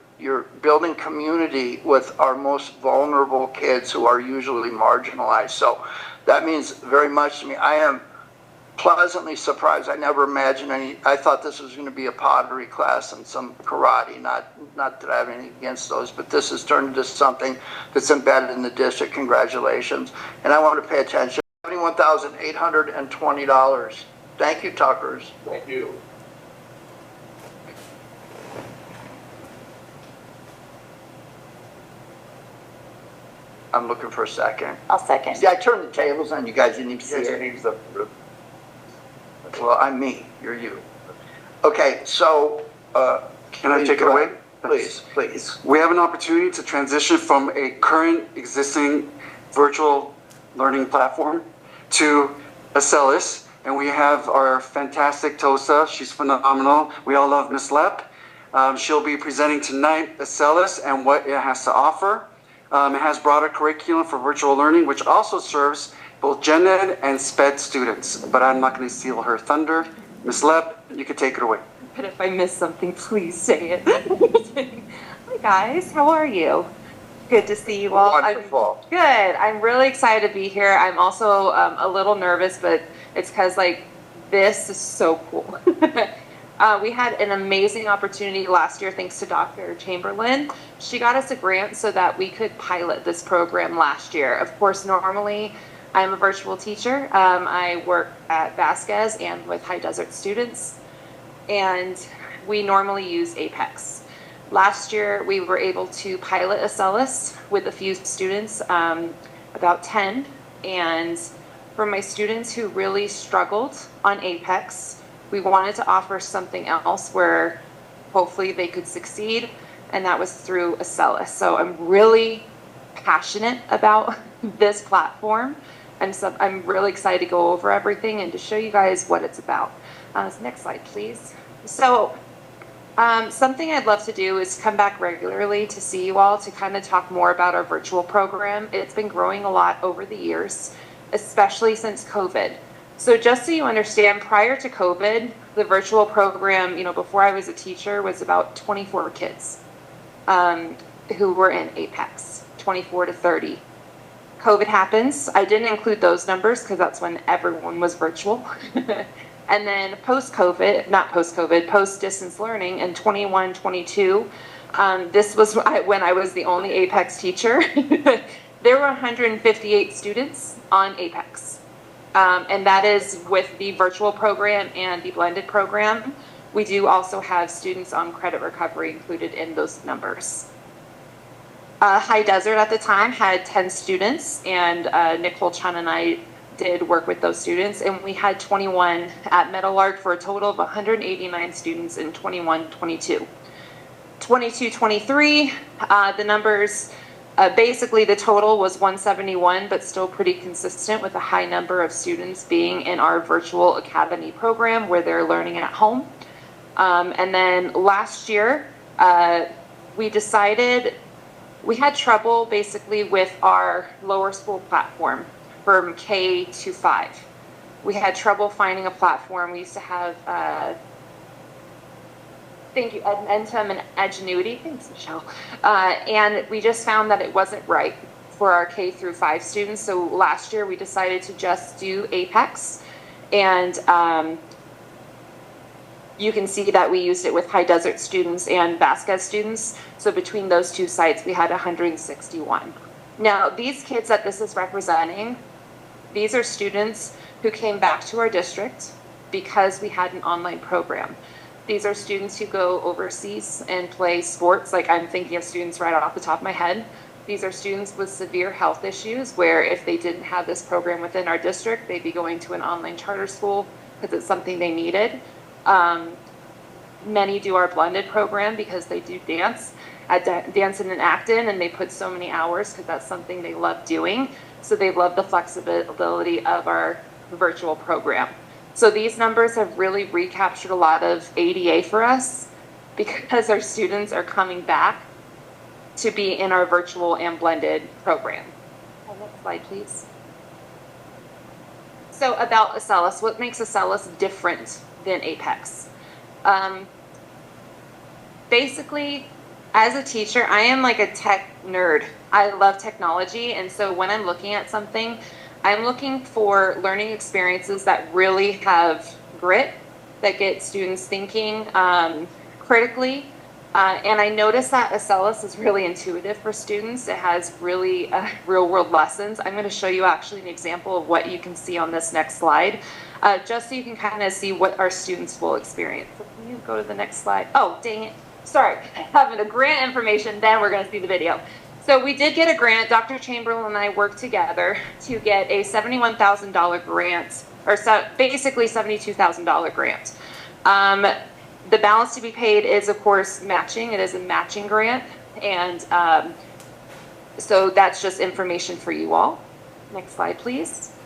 A: building community with our most vulnerable kids who are usually marginalized. So that means very much to me. I am pleasantly surprised. I never imagined I thought this was going to be a pottery class and some karate, not that I have anything against those, but this has turned into something that's embedded in the district. Congratulations. And I want to pay attention. $71,820. Thank you, Tuckers.
E: Thank you.
A: I'm looking for a second.
D: I'll second.
A: See, I turned the tables on you guys, didn't even see it. Well, I'm me, you're you. Okay, so,
C: Can I take it away?
A: Please, please.
C: We have an opportunity to transition from a current existing virtual learning platform to Acellus, and we have our fantastic Tosa. She's phenomenal. We all love Miss Lepp. She'll be presenting tonight Acellus and what it has to offer. It has broader curriculum for virtual learning, which also serves both gen ed and SPED students. But I'm not going to steal her thunder. Miss Lepp, you can take it away.
M: But if I miss something, please say it. Hi guys, how are you? Good to see you all.
A: Wonderful.
M: Good. I'm really excited to be here. I'm also a little nervous, but it's because this is so cool. We had an amazing opportunity last year thanks to Dr. Chamberlain. She got us a grant so that we could pilot this program last year. Of course, normally I'm a virtual teacher. I work at Vasquez and with high desert students, and we normally use Apex. Last year, we were able to pilot Acellus with a few students, about 10, and for my students who really struggled on Apex, we wanted to offer something else where hopefully they could succeed, and that was through Acellus. So I'm really passionate about this platform, and so I'm really excited to go over everything and to show you guys what it's about. So next slide, please. So something I'd love to do is come back regularly to see you all to kind of talk more about our virtual program. It's been growing a lot over the years, especially since COVID. So just so you understand, prior to COVID, the virtual program, before I was a teacher, was about 24 kids who were in Apex, 24 to 30. COVID happens. I didn't include those numbers because that's when everyone was virtual. And then post-distance learning in 21, 22, this was when I was the only Apex teacher. There were 158 students on Apex. And that is with the virtual program and the blended program. We do also have students on credit recovery included in those numbers. High Desert at the time had 10 students, and Nicole Chun and I did work with those students, and we had 21 at Meadowlark for a total of 189 students in 21-22. 22-23, the numbers, basically the total was 171, but still pretty consistent with a high number of students being in our virtual academy program where they're learning at home. And then last year, we decided we had trouble basically with our lower school platform from K to 5. We had trouble finding a platform. We used to have, thank you, Edmentum and Edgenuity. Thanks, Michelle. And we just found that it wasn't right for our K through 5 students. So last year we decided to just do Apex. And you can see that we used it with High Desert students and Vasquez students. So between those two sites, we had 161. Now, these kids that this is representing, these are students who came back to our district because we had an online program. These are students who go overseas and play sports. Like, I'm thinking of students right off the top of my head. These are students with severe health issues where if they didn't have this program within our district, they'd be going to an online charter school because it's something they needed. Many do our blended program because they do dance in and act in, and they put so many hours because that's something they love doing. So they love the flexibility of our virtual program. So these numbers have really recaptured a lot of ADA for us because our students are coming back to be in our virtual and blended program. Next slide, please. So about Acellus, what makes Acellus different than Apex? Basically, as a teacher, I am like a tech nerd. I love technology, and so when I'm looking at something, I'm looking for learning experiences that really have grit, that get students thinking critically. And I noticed that Acellus is really intuitive for students. It has really real-world lessons. I'm going to show you actually an example of what you can see on this next slide, just so you can kind of see what our students will experience. So can you go to the next slide? Oh, dang it. Sorry, having a grant information, then we're going to see the video. So we did get a grant. Dr. Chamberlain and I worked together to get a $71,000 grant, or basically $72,000 grant. The balance to be paid is, of course, matching. It is a matching grant, and so that's just information for you all. Next slide, please.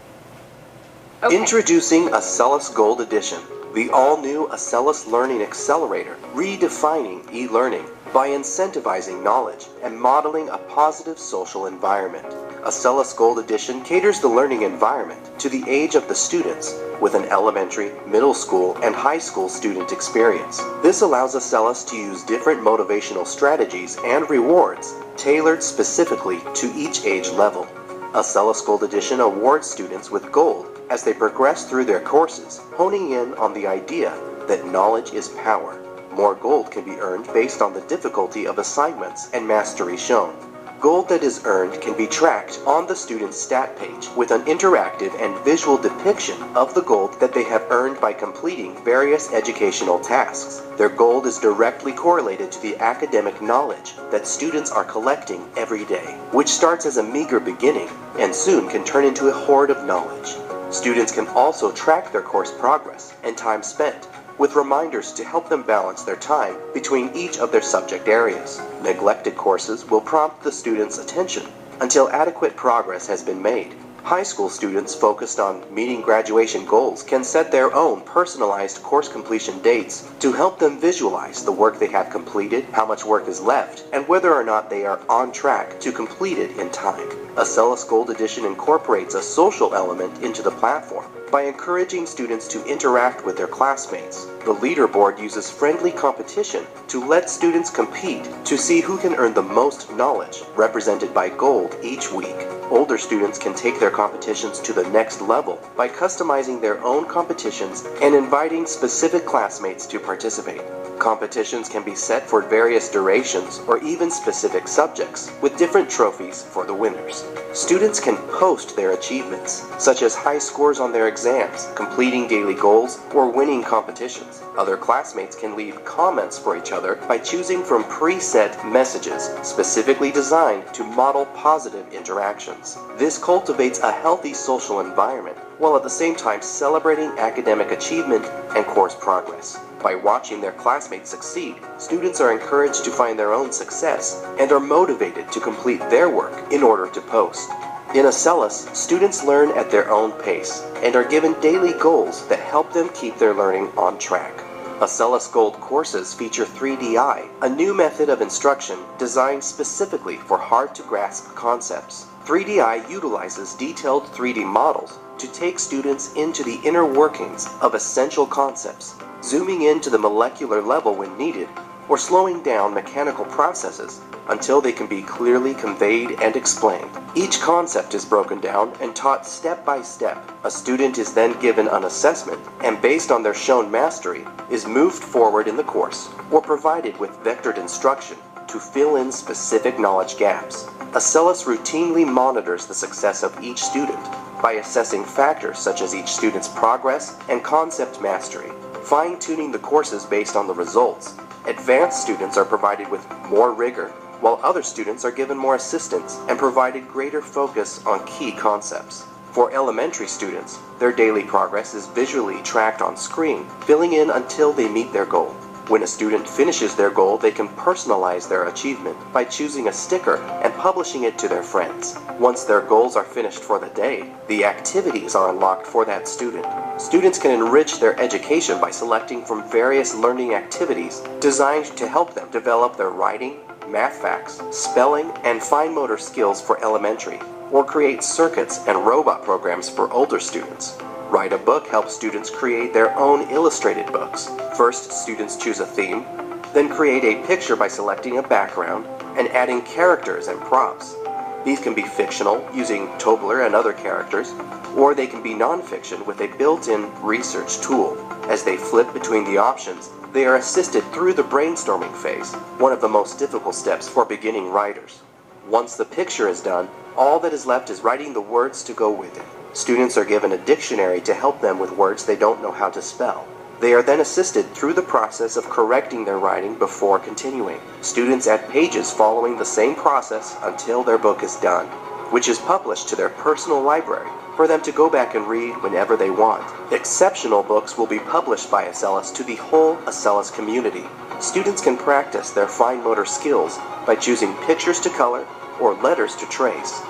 M: Okay.
O: Introducing Acellus Gold Edition, the all-new Acellus Learning Accelerator, redefining e-learning by incentivizing knowledge and modeling a positive social environment. Acellus Gold Edition caters the learning environment to the age of the students with an elementary, middle school, and high school student experience. This allows Acellus to use different motivational strategies and rewards tailored specifically to each age level. Acellus Gold Edition awards students with gold as they progress through their courses, honing in on the idea that knowledge is power. More gold can be earned based on the difficulty of assignments and mastery shown. Gold that is earned can be tracked on the student's stat page with an interactive and visual depiction of the gold that they have earned by completing various educational tasks. Their gold is directly correlated to the academic knowledge that students are collecting every day, which starts as a meager beginning and soon can turn into a hoard of knowledge. Students can also track their course progress and time spent, with reminders to help them balance their time between each of their subject areas. Neglected courses will prompt the student's attention until adequate progress has been made. High school students focused on meeting graduation goals can set their own personalized course completion dates to help them visualize the work they have completed, how much work is left, and whether or not they are on track to complete it in time. Acellus Gold Edition incorporates a social element into the platform by encouraging students to interact with their classmates. The leaderboard uses friendly competition to let students compete to see who can earn the most knowledge, represented by gold each week. Older students can take their competitions to the next level by customizing their own competitions and inviting specific classmates to participate. Competitions can be set for various durations or even specific subjects, with different trophies for the winners. Students can post their achievements, such as high scores on their exams, completing daily goals, or winning competitions. Other classmates can leave comments for each other by choosing from preset messages specifically designed to model positive interactions. This cultivates a healthy social environment, while at the same time celebrating academic achievement and course progress. By watching their classmates succeed, students are encouraged to find their own success and are motivated to complete their work in order to post. In Acellus, students learn at their own pace and are given daily goals that help them keep their learning on track. Acellus Gold courses feature 3DI, a new method of instruction designed specifically for hard-to-grasp concepts. 3DI utilizes detailed 3D models to take students into the inner workings of essential concepts, zooming in to the molecular level when needed, or slowing down mechanical processes until they can be clearly conveyed and explained. Each concept is broken down and taught step by step. A student is then given an assessment and, based on their shown mastery, is moved forward in the course or provided with vectored instruction to fill in specific knowledge gaps. Acellus routinely monitors the success of each student, by assessing factors such as each student's progress and concept mastery, fine-tuning the courses based on the results. Advanced students are provided with more rigor, while other students are given more assistance and provided greater focus on key concepts. For elementary students, their daily progress is visually tracked on screen, filling in until they meet their goal. When a student finishes their goal, they can personalize their achievement by choosing a sticker and publishing it to their friends. Once their goals are finished for the day, the activities are unlocked for that student. Students can enrich their education by selecting from various learning activities designed to help them develop their writing, math facts, spelling, and fine motor skills for elementary, or create circuits and robot programs for older students. Write a Book helps students create their own illustrated books. First, students choose a theme, then create a picture by selecting a background and adding characters and props. These can be fictional, using Tobler and other characters, or they can be nonfiction with a built-in research tool. As they flip between the options, they are assisted through the brainstorming phase, one of the most difficult steps for beginning writers. Once the picture is done, all that is left is writing the words to go with it. Students are given a dictionary to help them with words they don't know how to spell. They are then assisted through the process of correcting their writing before continuing. Students add pages following the same process until their book is done, which is published to their personal library for them to go back and read whenever they want. Exceptional books will be published by Acellus to the whole Acellus community. Students can practice their fine motor skills by choosing pictures to color or letters to trace.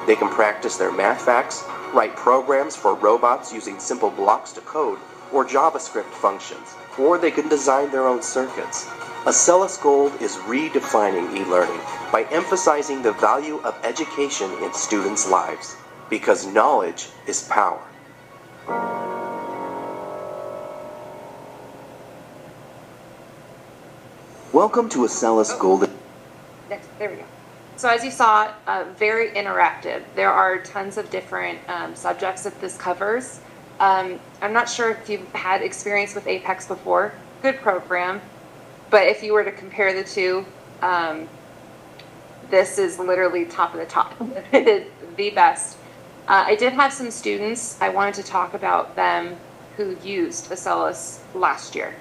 O: They can practice their math facts, write programs for robots using simple blocks to code or JavaScript functions, or they can design their own circuits. Acellus Gold is redefining e-learning by emphasizing the value of education in students' lives, because knowledge is power. Welcome to Acellus Gold.
M: There we go. So as you saw, very interactive. There are tons of different subjects that this covers. I'm not sure if you've had experience with Apex before. Good program. But if you were to compare the two, this is literally top of the top. It is the best. I did have some students, I wanted to talk about them who used Acellus last year.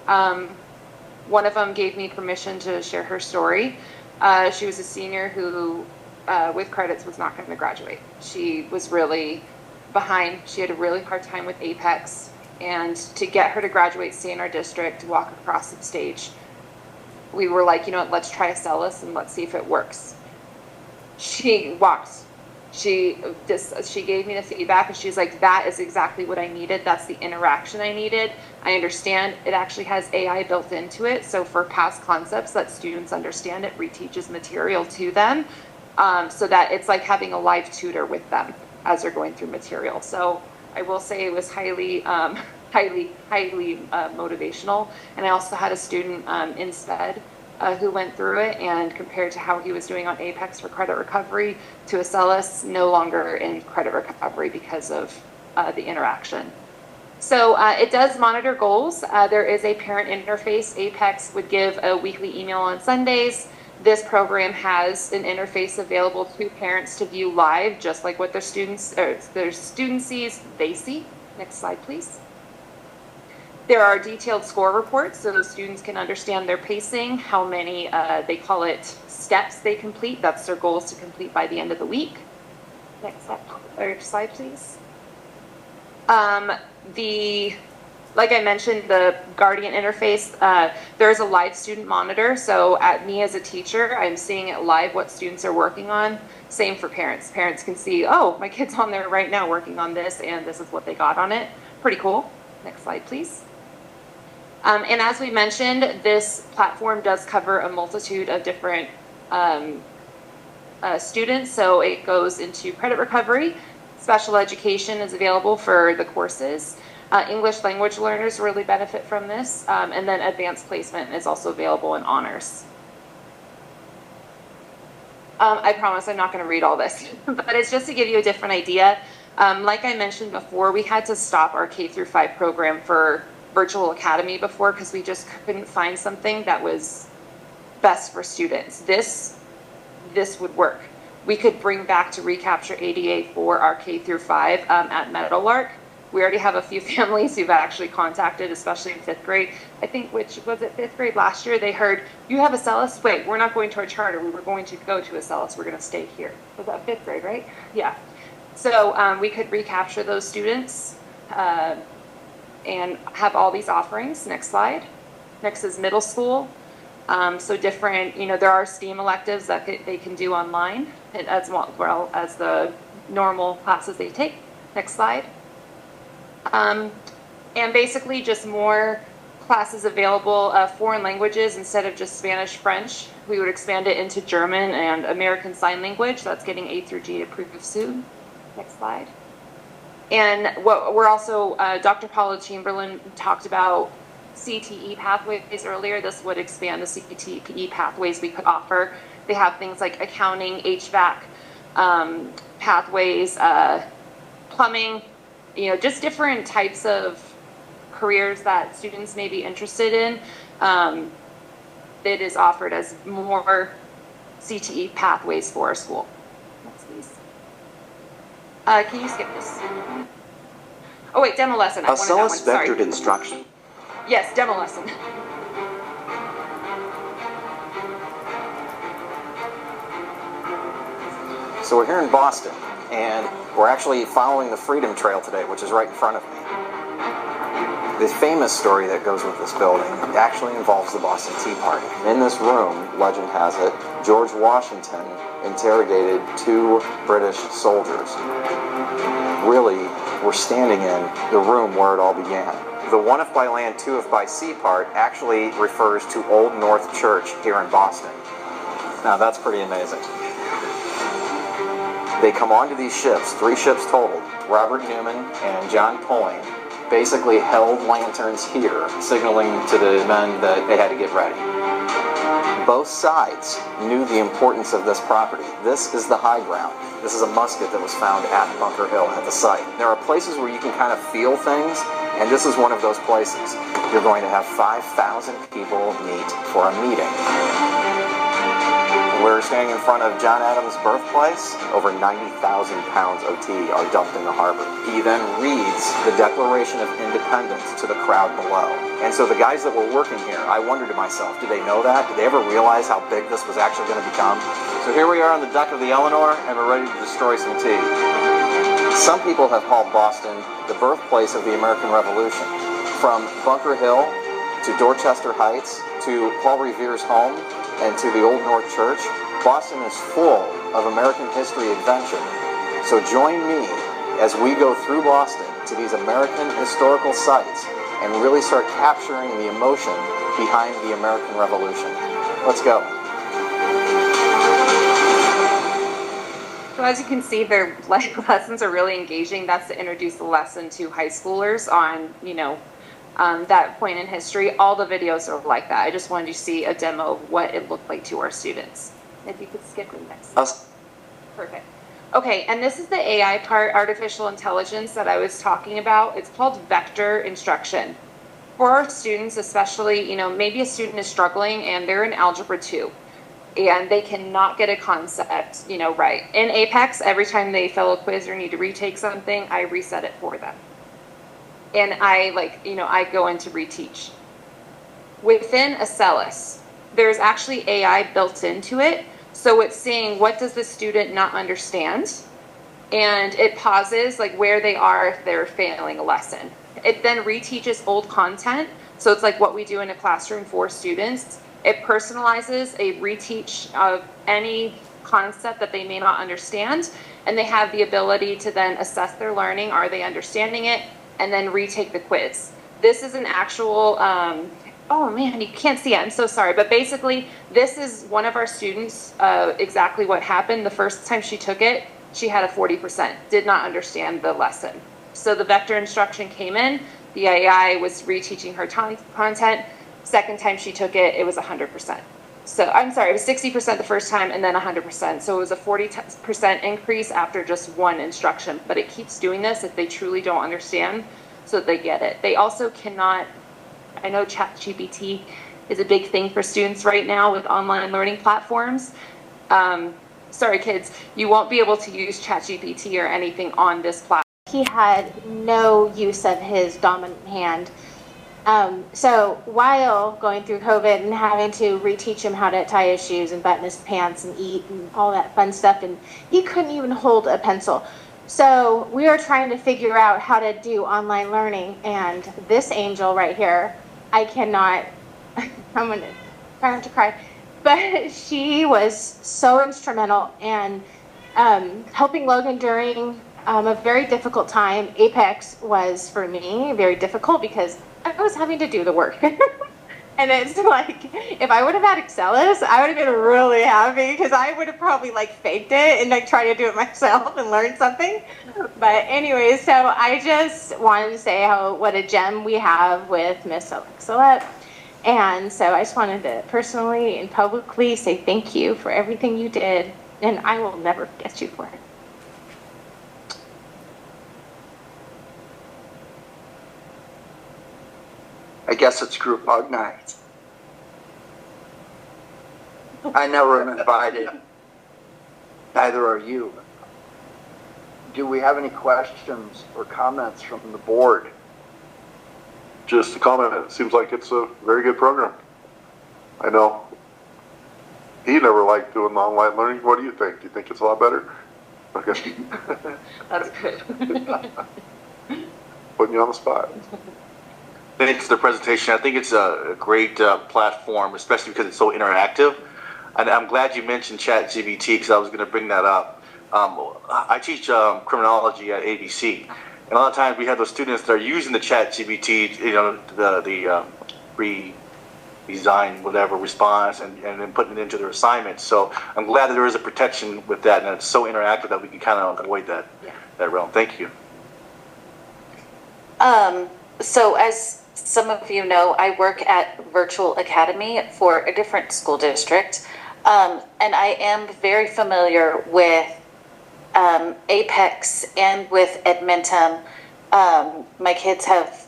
M: One of them gave me permission to share her story. She was a senior who, with credits, was not going to graduate. She was really behind. She had a really hard time with Apex. And to get her to graduate, stay in our district, walk across the stage, we were like, you know what, let's try Acellus and let's see if it works. She walked. She gave me the feedback and she's like, that is exactly what I needed. That's the interaction I needed. I understand it actually has AI built into it. So for past concepts that students understand, it reteaches material to them, so that it's like having a live tutor with them as they're going through material. So I will say it was highly motivational. And I also had a student in SPED who went through it, and compared to how he was doing on Apex for credit recovery to Acellus, no longer in credit recovery because of the interaction. So it does monitor goals. There is a parent interface. Apex would give a weekly email on Sundays. This program has an interface available to parents to view live, just like what their student sees, they see. Next slide, please. There are detailed score reports so the students can understand their pacing, how many, they call it steps they complete. That's their goals to complete by the end of the week. Next slide, please. Like I mentioned, the Guardian interface, there's a live student monitor. So at me as a teacher, I'm seeing it live what students are working on. Same for parents. Parents can see, oh, my kid's on there right now working on this, and this is what they got on it. Pretty cool. Next slide, please. And as we mentioned, this platform does cover a multitude of different students. So it goes into credit recovery. Special education is available for the courses. English language learners really benefit from this. And then advanced placement is also available in honors. I promise I'm not going to read all this, but it's just to give you a different idea. Like I mentioned before, we had to stop our K-5 program for Virtual Academy before because we just couldn't find something that was best for students. This would work. we could bring back to recapture ADA for our K through 5 at Meadowlark. We already have a few families who've actually contacted, especially in 5th grade. I think, which was it 5th grade last year, they heard, you have Acellus? Wait, we're not going to our charter. We were going to go to Acellus. We're going to stay here. Was that 5th grade, right? Yeah. So we could recapture those students and have all these offerings. Next slide. Next is middle school. So different, there are STEAM electives that they can do online as well as the normal classes they take. Next slide. And basically just more classes available, foreign languages instead of just Spanish, French. We would expand it into German and American Sign Language. That's getting A through G approved soon. Next slide. And what we're also, Dr. Paula Chamberlain talked about CTE pathways earlier. This would expand the CTE pathways we could offer. They have things like accounting, HVAC pathways, plumbing, just different types of careers that students may be interested in. It is offered as more CTE pathways for our school. Next, please. Can you skip this? Oh wait, demo lesson. I wanted that one.
O: Acellus
M: Sorry.
O: vectored instruction.
M: Yes, demo lesson.
P: So we're here in Boston, and we're actually following the Freedom Trail today, which is right in front of me. The famous story that goes with this building actually involves the Boston Tea Party. In this room, legend has it, George Washington interrogated 2 British soldiers. Really, we're standing in the room where it all began. The one if by land, two if by sea part actually refers to Old North Church here in Boston. Now that's pretty amazing. They come onto these ships, 3 ships total. Robert Newman and John Pulling basically held lanterns here, signaling to the men that they had to get ready. Both sides knew the importance of this property. This is the high ground. This is a musket that was found at Bunker Hill at the site. There are places where you can kind of feel things, and this is one of those places. You're going to have 5,000 people meet for a meeting. We're standing in front of John Adams' birthplace. Over 90,000 pounds of tea are dumped in the harbor. He then reads the Declaration of Independence to the crowd below. And so the guys that were working here, I wondered to myself, did they know that? Did they ever realize how big this was actually going to become? So here we are on the deck of the Eleanor, and we're ready to destroy some tea. Some people have called Boston the birthplace of the American Revolution. From Bunker Hill to Dorchester Heights to Paul Revere's home, and to the Old North Church, Boston is full of American history adventure. So join me as we go through Boston to these American historical sites and really start capturing the emotion behind the American Revolution. Let's go.
M: So as you can see, their lessons are really engaging. That's to introduce the lesson to high schoolers on, that point in history. All the videos are like that. I just wanted you to see a demo of what it looked like to our students. If you could skip the next slide. Perfect. Okay, and this is the AI part, artificial intelligence, that I was talking about. It's called vector instruction. For our students, especially, maybe a student is struggling and they're in Algebra 2 and they cannot get a concept, right. In Apex, every time they fail a quiz or need to retake something, I reset it for them. And I go in to reteach. Within Acellus, there's actually AI built into it. So it's saying, what does the student not understand? And it pauses where they are if they're failing a lesson. It then reteaches old content. So it's like what we do in a classroom for students. It personalizes a reteach of any concept that they may not understand. And they have the ability to then assess their learning. Are they understanding it? And then retake the quiz. This is an actual, oh man, you can't see it, I'm so sorry. But basically, this is one of our students, exactly what happened. The first time she took it, she had a 40%, did not understand the lesson. So the vector instruction came in, the AI was reteaching her content. Second time she took it, it was 100%. So I'm sorry, it was 60% the first time and then 100%. So it was a 40% increase after just one instruction. But it keeps doing this if they truly don't understand so that they get it. They also cannot, I know ChatGPT is a big thing for students right now with online learning platforms. sorry kids, you won't be able to use ChatGPT or anything on this platform.
H: He had no use of his dominant hand. So while going through COVID and having to reteach him how to tie his shoes and button his pants and eat and all that fun stuff, and he couldn't even hold a pencil. So we are trying to figure out how to do online learning, and this angel right here, I cannot, I'm gonna try not to cry, but she was so instrumental in helping Logan during a very difficult time. Apex was for me very difficult because I was having to do the work. And it's like, if I would have had Excellus, I would have been really happy because I would have probably like faked it and like tried to do it myself and learn something. But anyways, so I just wanted to say what a gem we have with Miss Alexa. And so I just wanted to personally and publicly say thank you for everything you did, and I will never forget you for it.
A: I guess it's group hug night. I never am invited. Neither are you. Do we have any questions or comments from the board?
B: Just a comment, it seems like it's a very good program. I know he never liked doing the online learning. What do you think? Do you think it's a lot better? Okay.
M: That's good.
B: Putting you on the spot.
G: Thanks for the presentation. I think it's a great platform, especially because it's so interactive. And I'm glad you mentioned ChatGPT because I was going to bring that up. I teach criminology at ABC, and a lot of times we have those students that are using the ChatGPT, you know, the pre-designed whatever response, and then putting it into their assignments. So I'm glad that there is a protection with that, and it's so interactive that we can kind of avoid that realm. Thank you.
D: So as some of you know, I work at Virtual Academy for a different school district, and I am very familiar with Apex and with Edmentum. My kids have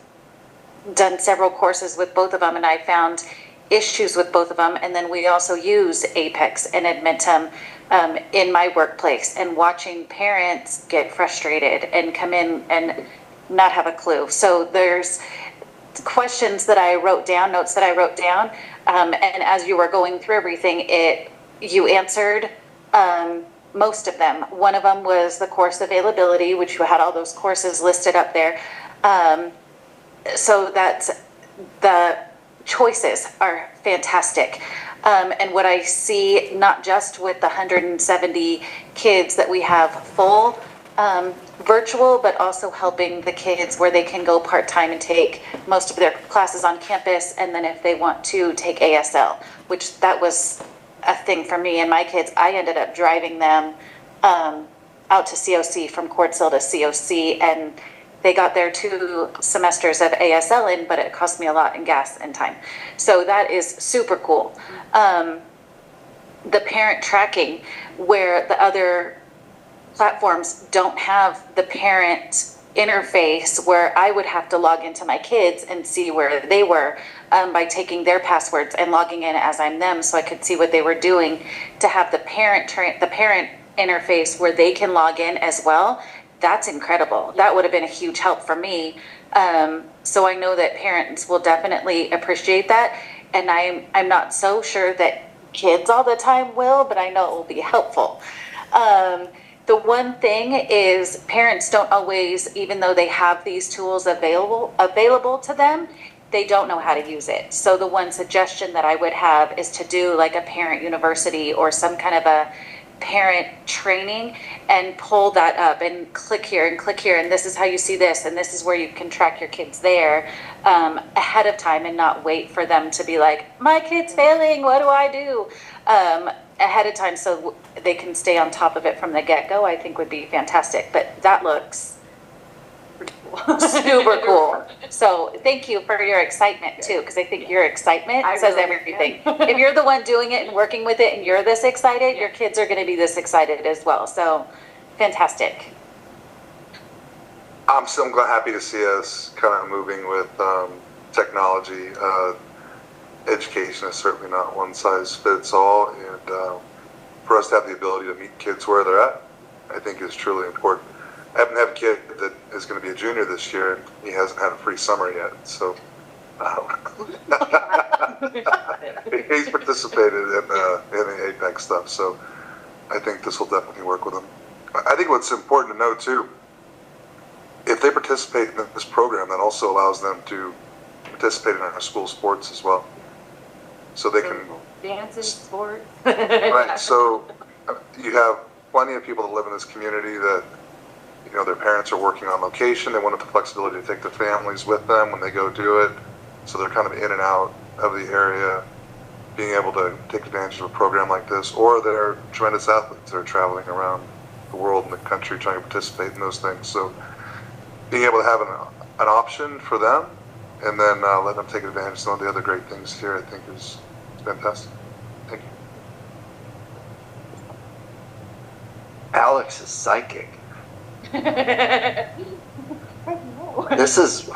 D: done several courses with both of them, and I found issues with both of them. And then we also use Apex and Edmentum in my workplace, and watching parents get frustrated and come in and not have a clue. So there's questions that I wrote down, notes that I wrote down, and as you were going through everything, you answered most of them. One of them was the course availability, which you had all those courses listed up there. So that's, the choices are fantastic. And what I see, not just with the 170 kids that we have full virtual, but also helping the kids where they can go part-time and take most of their classes on campus, and then if they want to take ASL, which that was a thing for me and my kids. I ended up driving them out to COC, from Quartzville to COC, and they got their 2 semesters of ASL in, but it cost me a lot in gas and time. So that is super cool. The parent tracking, where the other platforms don't have the parent interface, where I would have to log into my kids and see where they were by taking their passwords and logging in as I'm them, so I could see what they were doing. To have the parent interface where they can log in as well, that's incredible. That would have been a huge help for me. So I know that parents will definitely appreciate that, and I'm not so sure that kids all the time will, but I know it will be helpful. The one thing is, parents don't always, even though they have these tools available to them, they don't know how to use it. So the one suggestion that I would have is to do like a parent university or some kind of a parent training, and pull that up and click here, and this is how you see this, and this is where you can track your kids there ahead of time, and not wait for them to be like, my kid's failing, what do I do? Ahead of time, so they can stay on top of it from the get-go, I think would be fantastic. But that looks super cool. So thank you for your excitement too, because I think your excitement says everything. If you're the one doing it and working with it and you're this excited, your kids are going to be this excited as well. So fantastic.
I: I'm so happy to see us kind of moving with technology. Education is certainly not one size fits all, and for us to have the ability to meet kids where they're at, I think is truly important. I happen to have a kid that is going to be a junior this year, and he hasn't had a free summer yet, so he's participated in the APEC stuff, so I think this will definitely work with him. I think what's important to know too, if they participate in this program, that also allows them to participate in our school sports as well. So they can
M: Dances, sports.
I: right. So you have plenty of people that live in this community that, you know, their parents are working on location. They want the flexibility to take their families with them when they go do it. So they're kind of in and out of the area, being able to take advantage of a program like this. Or they're tremendous athletes that are traveling around the world and the country trying to participate in those things. So being able to have an option for them and then let them take advantage of some of the other great things here, I think is fantastic. Thank you.
A: Alex is psychic. This is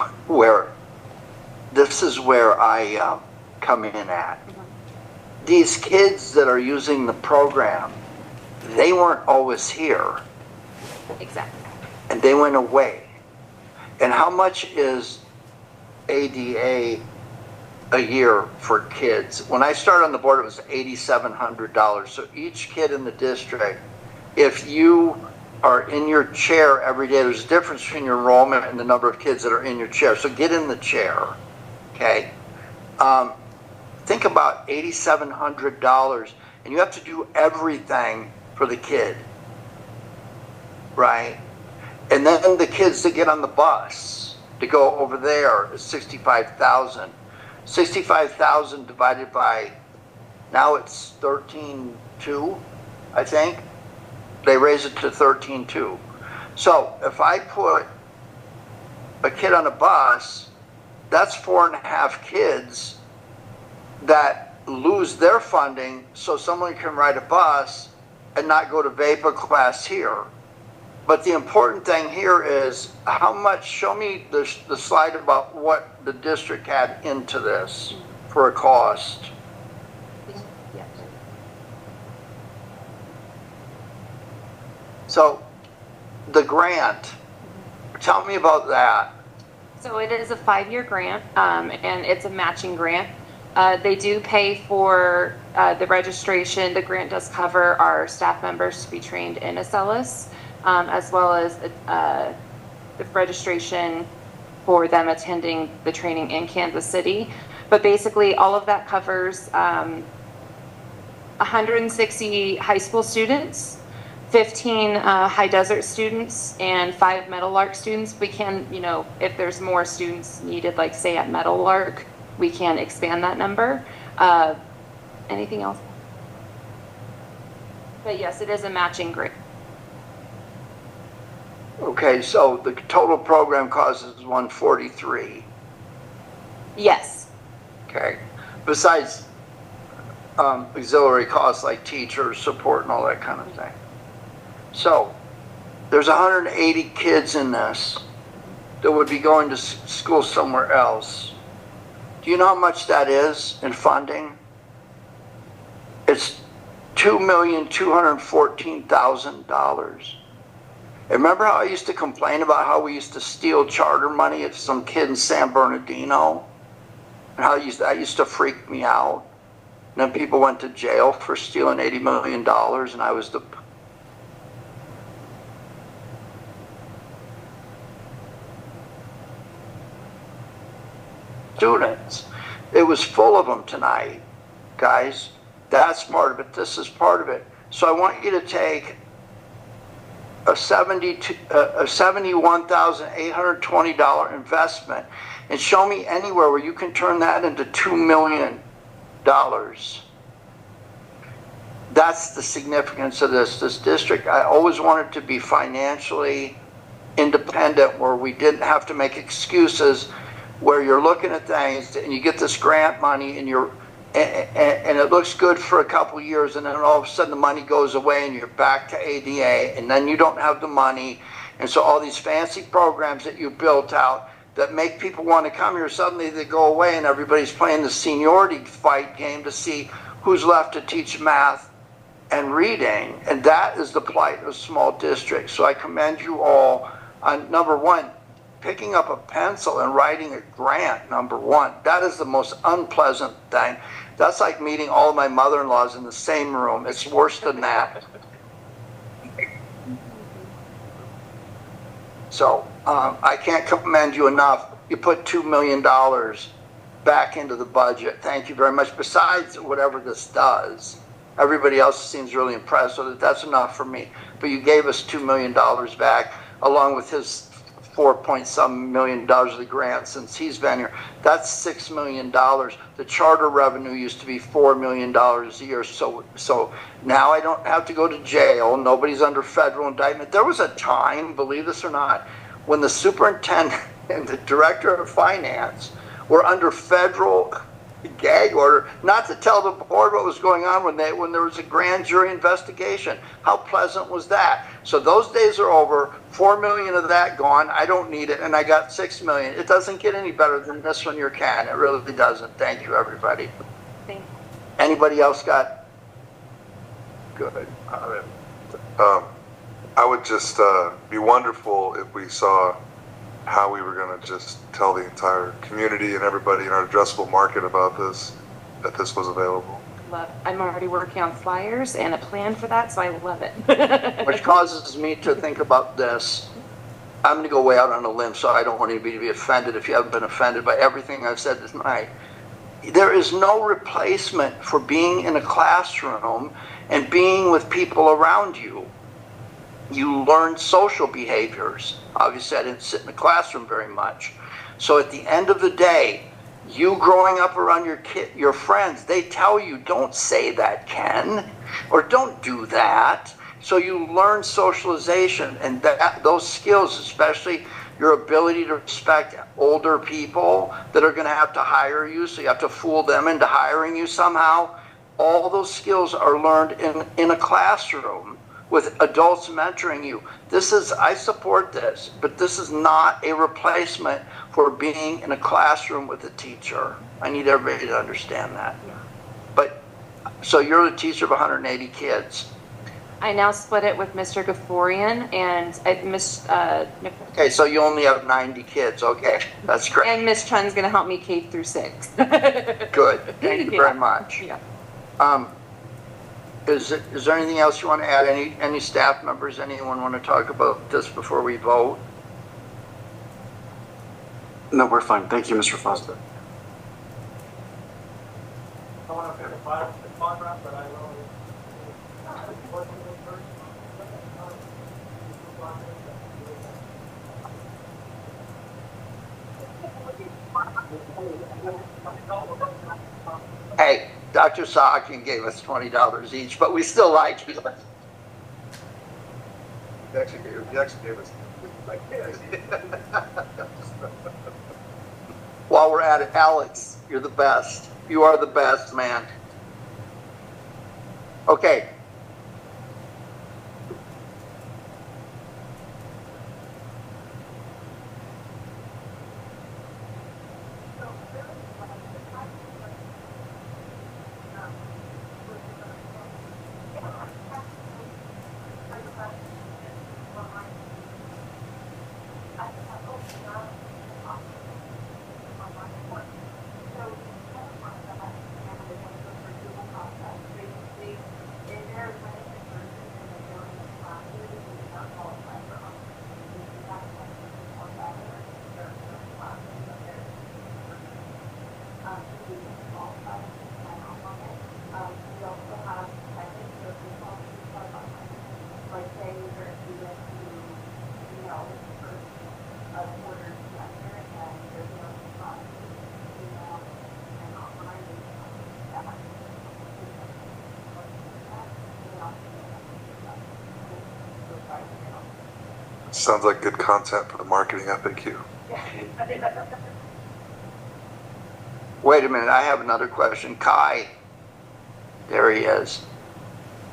A: where I come in at. These kids that are using the program, they weren't always here.
M: Exactly.
A: And they went away. And how much is ADA a year for kids? When I started on the board, it was $8,700. So each kid in the district, if you are in your chair every day, there's a difference between your enrollment and the number of kids that are in your chair. So get in the chair, okay? Think about $8,700, and you have to do everything for the kid, right? And then the kids that get on the bus to go over there is 65,000. 65,000 divided by, now it's 13.2, I think. They raise it to 13.2. So if I put a kid on a bus, that's 4.5 kids that lose their funding so someone can ride a bus and not go to VAPA class here. But the important thing here is how much, show me the slide about what the district had into this for a cost. So the grant, tell me about that.
M: So it is a 5-year grant, and it's a matching grant. They do pay for the registration. The grant does cover our staff members to be trained in Acellus, as well as the registration for them attending the training in Kansas City. But basically, all of that covers 160 high school students, 15 high desert students, and 5 Meadowlark students. We can, you know, if there's more students needed, like say at Meadowlark, we can expand that number. Anything else? But yes, it is a matching grant.
A: Okay, so the total program cost is $143.
M: Yes.
A: Okay, besides auxiliary costs like teachers, support, and all that kind of thing. So there's 180 kids in this that would be going to school somewhere else. Do you know how much that is in funding? It's $2,214,000. Remember how I used to complain about how we used to steal charter money at some kid in San Bernardino? And how that used to freak me out. And then people went to jail for stealing $80 million, and I was the... students. It was full of them tonight, guys. That's part of it. This is part of it. So I want you to take a $71,820 investment and show me anywhere where you can turn that into $2 million. That's the significance of this district. I always wanted to be financially independent, where we didn't have to make excuses, where you're looking at things and you get this grant money and and it looks good for a couple of years, and then all of a sudden the money goes away and you're back to ADA, and then you don't have the money. And so all these fancy programs that you built out that make people want to come here, suddenly they go away, and everybody's playing the seniority fight game to see who's left to teach math and reading, and that is the plight of small districts. So I commend you all on, number one, picking up a pencil and writing a grant, number one. That is the most unpleasant thing. That's like meeting all of my mother-in-laws in the same room. It's worse than that. So I can't commend you enough. You put $2 million back into the budget. Thank you very much. Besides whatever this does, everybody else seems really impressed, so that's enough for me. But you gave us $2 million back, along with his $4-point-some million of the grant since he's been here. That's $6 million. The charter revenue used to be $4 million a year. So now I don't have to go to jail. Nobody's under federal indictment. There was a time, believe this or not, when the superintendent and the director of finance were under federal gag order not to tell the board what was going on when there was a grand jury investigation. How pleasant was that? So those days are over. 4 million of that gone. I don't need it, and I got 6 million. It doesn't get any better than this one, you can. It really doesn't. Thank you, everybody.
M: Thank you.
A: Anybody else got? Good.
I: I would just be wonderful if we saw how we were going to just tell the entire community and everybody in our addressable market about this, that this was available.
M: I'm already working on flyers and a plan for that, so I love it.
A: Which causes me to think about this. I'm going to go way out on a limb, so I don't want anybody to be offended if you haven't been offended by everything I've said tonight. There is no replacement for being in a classroom and being with people around you. You learn social behaviors. Obviously, I didn't sit in the classroom very much. So at the end of the day, you growing up around your friends, they tell you, don't say that, Ken, or don't do that. So you learn socialization, and those skills, especially your ability to respect older people that are going to have to hire you, so you have to fool them into hiring you somehow. All those skills are learned in a classroom with adults mentoring you. I support this, but this is not a replacement for being in a classroom with a teacher. I need everybody to understand that. But, so you're the teacher of 180 kids.
M: I now split it with Mr. Gaforian and Miss.
A: Okay, so you only have 90 kids. Okay, that's great.
M: And Miss Chun's going to help me K through 6.
A: Good. Thank you very much.
M: Yeah.
A: Is there anything else you want to add? Any staff members? Anyone want to talk about this before we vote?
C: No, we're fine. Thank you, Mr. Foster.
E: I want to pick a photograph, but I will.
A: Hey, Dr. Sahakian gave us $20 each, but we still like you.
B: He actually gave us.
A: While we're at it, Alex, you're the best. You are the best, man. Okay.
I: Sounds like good content for the marketing FAQ.
A: Wait a minute, I have another question. Kai, there he is.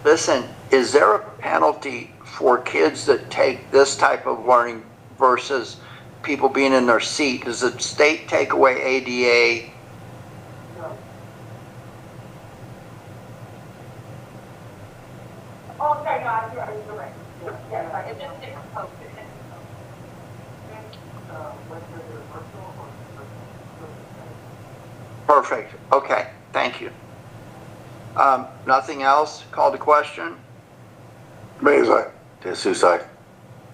A: Listen, is there a penalty for kids that take this type of learning versus people being in their seat? Does the state take away ADA?
E: Oh, okay, no, you're right. Yeah, right.
M: It's just different posts.
A: Perfect. Okay, thank you. Nothing else? Call to question?
B: Mays, aye.
G: Jesus, aye.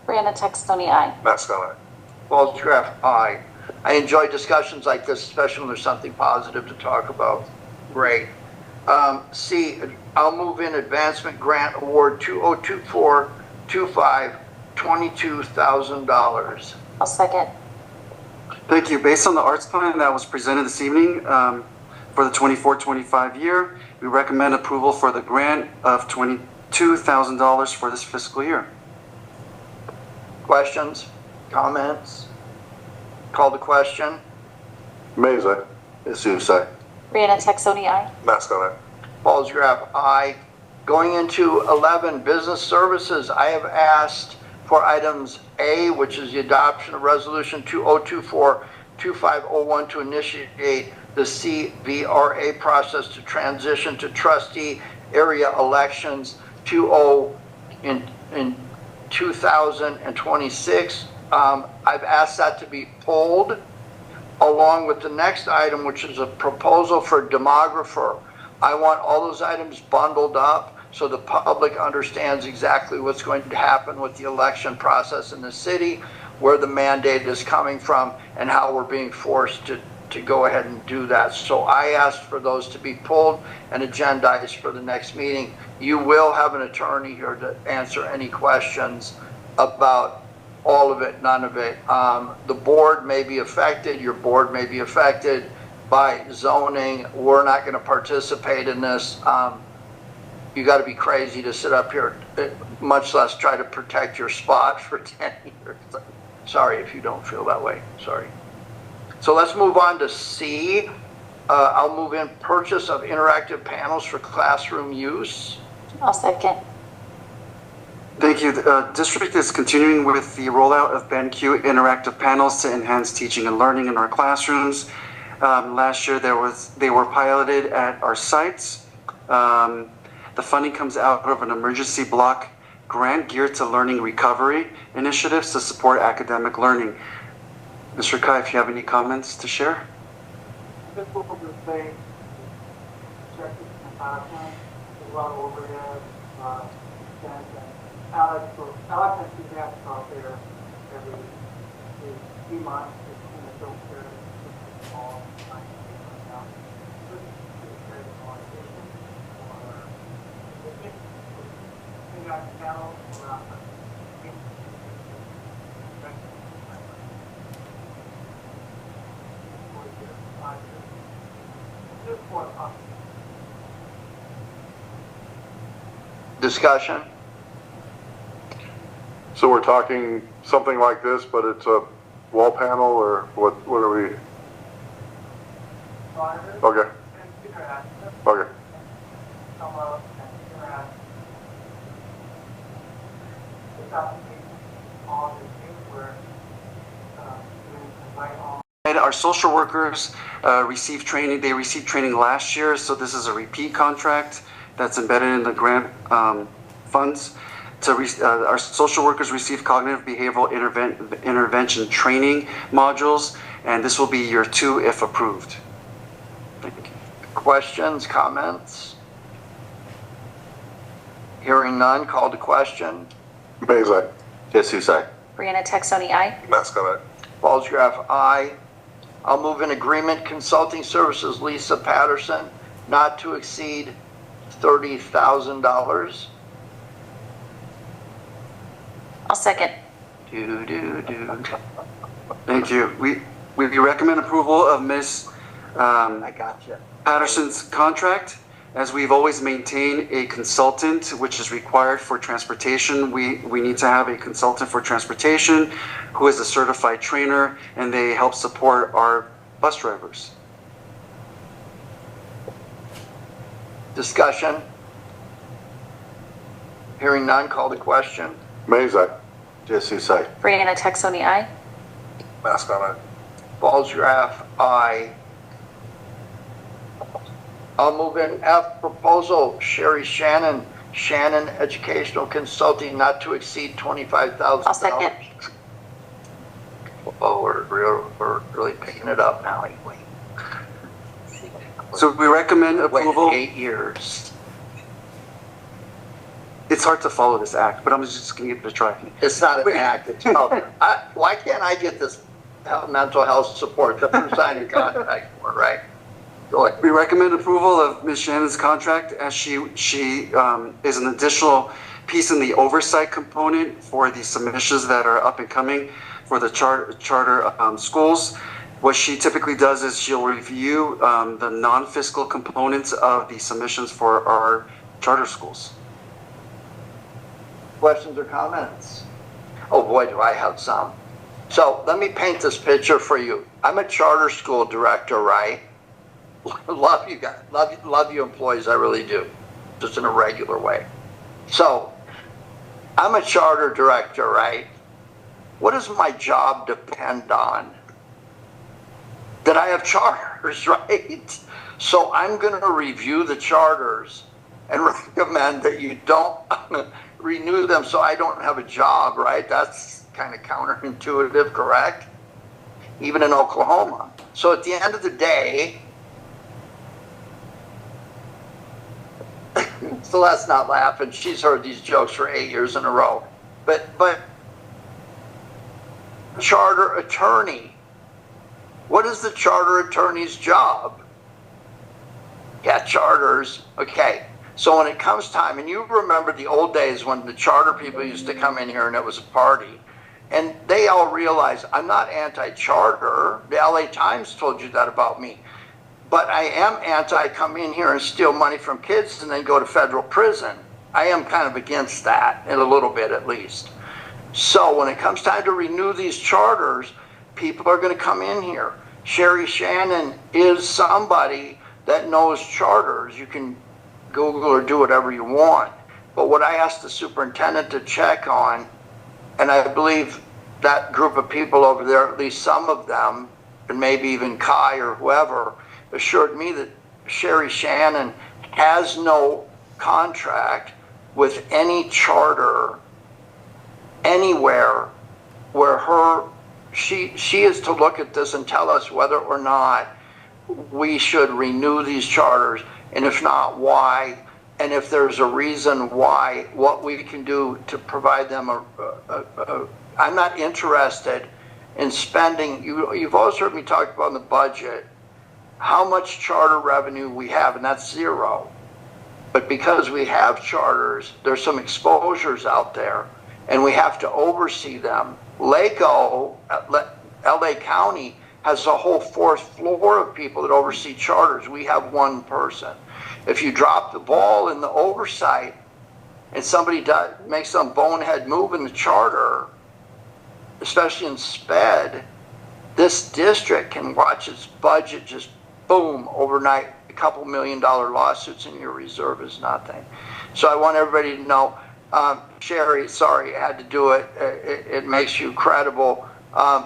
D: Brianna Textoni, aye.
I: Mascot, aye.
A: Paul Graff, aye. I enjoy discussions like this, especially when there's something positive to talk about. Great. C, I'll move in advancement grant award 2024-25, $22,000.
D: I'll second.
C: Thank you. Based on the arts plan that was presented this evening for the 24-25 year, we recommend approval for the grant of $22,000 for this fiscal year.
A: Questions? Comments? Call to question?
B: Mays, aye.
G: Jesus, aye.
D: Brianna Textoni, aye.
I: Mascot, aye.
A: Paul Graff, aye. Going into 11, business services, I have asked for items A, which is the adoption of resolution 2024-2501 to initiate the CVRA process to transition to trustee area elections in 2026. I've asked that to be pulled along with the next item, which is a proposal for a demographer. I want all those items bundled up so the public understands exactly what's going to happen with the election process in the city, where the mandate is coming from, and how we're being forced to go ahead and do that. So I asked for those to be pulled and agendized for the next meeting. You will have an attorney here to answer any questions about all of it, none of it. The board may be affected, your board may be affected by zoning. We're not going to participate in this. You got to be crazy to sit up here, much less try to protect your spot for 10 years. Sorry if you don't feel that way. Sorry. So let's move on to C. I'll move in purchase of interactive panels for classroom use.
D: I'll second.
C: Thank you. The district is continuing with the rollout of BenQ interactive panels to enhance teaching and learning in our classrooms. Last year they were piloted at our sites. The funding comes out of an emergency block grant geared to learning recovery initiatives to support academic learning. Mr. Kai, if you have any comments to share?
E: This will be the same. Check this comparison, a lot of overhead, and Alex has two gaps out there every few months. It's in the filter, it's small, right now. This is very small addition, or we got panels around.
A: Discussion?
B: So we're talking something like this, but it's a wall panel, or what are we? Okay. Okay.
C: Our social workers receive training. They received training last year, so this is a repeat contract that's embedded in the grant funds. Our social workers receive cognitive behavioral intervention training modules, and this will be year 2 if approved. Thank you.
A: Questions, comments? Hearing none, call to question.
B: Mays, aye.
G: Jesus, aye.
D: Brianna Textoni, aye.
I: Mascot, aye.
A: Paul's Graff, aye. I'll move in agreement consulting services Lisa Patterson not to exceed $30,000.
D: I'll second.
C: Thank you. We recommend approval of Ms.
A: I gotcha.
C: Patterson's contract. As we've always maintained a consultant, which is required for transportation. We need to have a consultant for transportation who is a certified trainer, and they help support our bus drivers.
A: Discussion? Hearing none, call to question.
B: Mays, aye.
G: Jesus, aye.
D: Brianna Textoni, aye.
I: Mascot, aye.
A: Paul's Graff, aye. I'll move in F, proposal Sherry Shannon, Shannon Educational Consulting not to exceed $25,000.
D: I'll second.
A: Oh, we're really picking it up now. Wait.
C: So we recommend approval.
A: Wait 8 years.
C: It's hard to follow this act, but I'm just going to give it a try.
A: It's not an act. It's why can't I get this mental health support that we're signing a contract for, right? Go ahead.
C: We recommend approval of Ms. Shannon's contract as she is an additional piece in the oversight component for the submissions that are up and coming for the charter schools. What she typically does is she'll review the non-fiscal components of the submissions for our charter schools.
A: Questions or comments? Oh boy, do I have some. So let me paint this picture for you. I'm a charter school director, right? Love you guys, love you employees, I really do, just in a regular way. So I'm a charter director, right? What does my job depend on? That I have charters, right? So I'm going to review the charters and recommend that you don't renew them so I don't have a job, right? That's kind of counterintuitive, correct? Even in Oklahoma. So at the end of the day, Celeste's not laughing. She's heard these jokes for 8 years in a row. But charter attorney, what is the charter attorney's job? Yeah, charters. Okay. So when it comes time, and you remember the old days when the charter people used to come in here and it was a party, and they all realized I'm not anti-charter. The LA Times told you that about me. But I am anti-come in here and steal money from kids and then go to federal prison. I am kind of against that, in a little bit at least. So when it comes time to renew these charters, people are going to come in here. Sherry Shannon is somebody that knows charters. You can Google or do whatever you want. But what I asked the superintendent to check on, and I believe that group of people over there, at least some of them, and maybe even Kai or whoever, assured me that Sherry Shannon has no contract with any charter anywhere where she is to look at this and tell us whether or not we should renew these charters, and if not, why, and if there's a reason why, what we can do to provide them I'm not interested in spending, you've always heard me talk about in the budget, how much charter revenue we have, and that's zero. But because we have charters, there's some exposures out there, and we have to oversee them. LA County has a whole fourth floor of people that oversee charters. We have one person. If you drop the ball in the oversight and somebody makes some bonehead move in the charter, especially in SPED, this district can watch its budget just boom overnight. A couple $1 million lawsuits and your reserve is nothing. So I want everybody to know, Sherry, sorry, I had to do it. It makes you credible.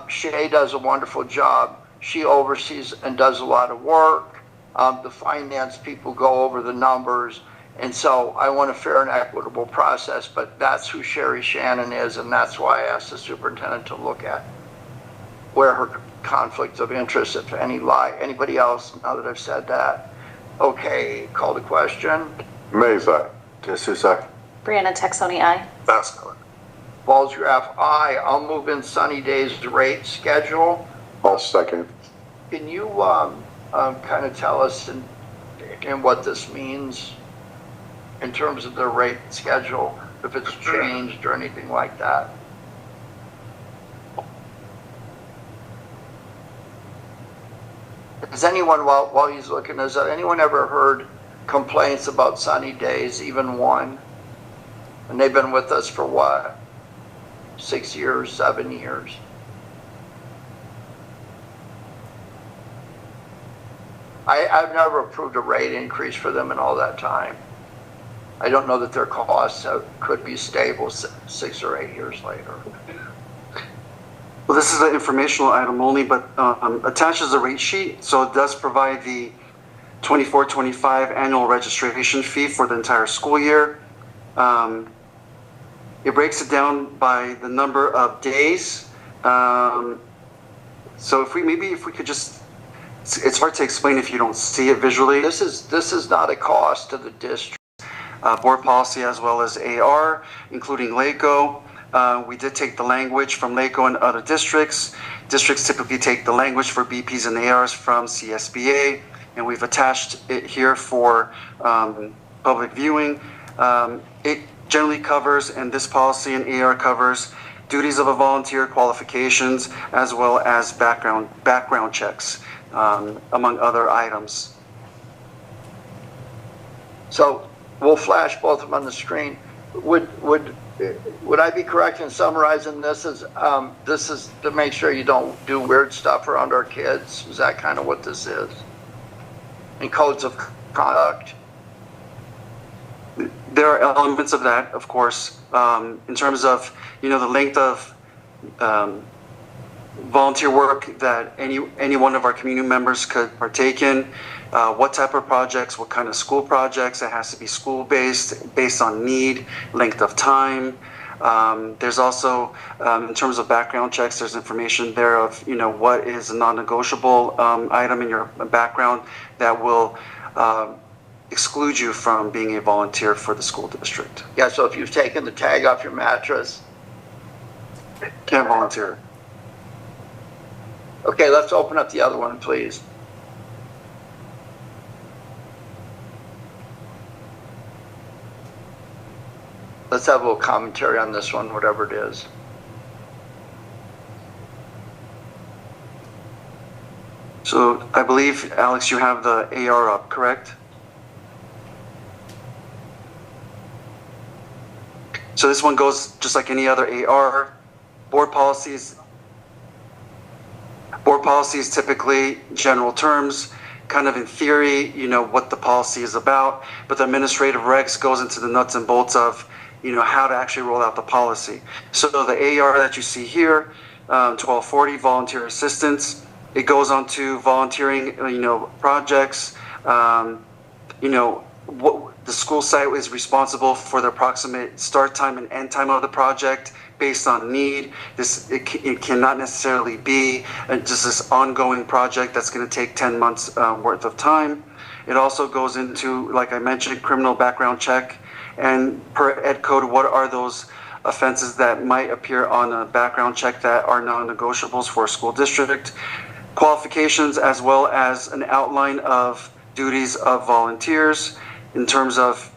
A: Shay does a wonderful job. She oversees and does a lot of work. The finance people go over the numbers. And so I want a fair and equitable process, but that's who Sherry Shannon is, and that's why I asked the superintendent to look at where her conflicts of interest, if any, lie. Anybody else, now that I've said that? Okay, call the question.
B: Mays, aye.
G: Jesus, aye.
D: Brianna Texoni, aye.
I: Vascular.
A: Ballsgraf, aye. I'll move in Sunny Day's rate schedule.
B: I'll second.
A: Can you kind of tell us in what this means in terms of the rate schedule, if it's changed or anything like that? Has anyone, while he's looking, has anyone ever heard complaints about Sunny Days, even one? And they've been with us for what? 6 years, 7 years? I've never approved a rate increase for them in all that time. I don't know that their costs could be stable 6 or 8 years later.
C: Well, this is an informational item only, but attaches a rate sheet, so it does provide the 24-25 annual registration fee for the entire school year. It breaks it down by the number of days. So if we could just, it's hard to explain if you don't see it visually.
A: This is not a cost to the district.
C: Board policy as well as AR, including LACO. We did take the language from LACO and other districts. Districts typically take the language for BPs and ARs from CSBA, and we've attached it here for public viewing. It generally covers, and this policy and AR covers, duties of a volunteer, qualifications, as well as background checks, among other items.
A: So we'll flash both of them on the screen. Would I be correct in summarizing this as this is to make sure you don't do weird stuff around our kids? Is that kind of what this is? And codes of conduct.
C: There are elements of that, of course, in terms of, the length of volunteer work that any one of our community members could partake in, what type of projects, what kind of school projects. It has to be school-based, based on need, length of time. There's also, in terms of background checks, there's information there of, what is a non-negotiable item in your background that will exclude you from being a volunteer for the school district.
A: Yeah, so if you've taken the tag off your mattress,
C: can't volunteer.
A: Okay, let's open up the other one, please. Let's have a little commentary on this one, whatever it is.
C: So I believe, Alex, you have the AR up, correct? So this one goes just like any other AR. Board policies typically general terms, kind of in theory, what the policy is about, but the administrative regs goes into the nuts and bolts of, how to actually roll out the policy. So the AR that you see here, 1240, volunteer assistance, it goes on to volunteering, projects, what the school site is responsible for the approximate start time and end time of the project based on need. It cannot necessarily be just this ongoing project that's going to take 10 months worth of time. It also goes into, like I mentioned, criminal background check, and per ed code, what are those offenses that might appear on a background check that are non-negotiables for a school district, qualifications, as well as an outline of duties of volunteers in terms of,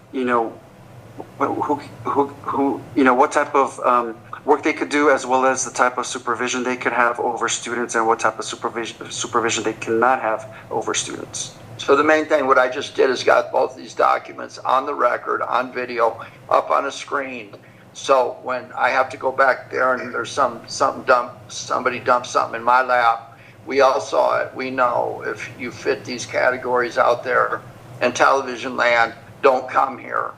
C: what type of work they could do, as well as the type of supervision they could have over students and what type of supervision they cannot have over students.
A: So the main thing, what I just did is got both these documents on the record, on video, up on a screen. So when I have to go back there and there's somebody dumped something in my lap, we all saw it. We know if you fit these categories out there in television land, don't come here.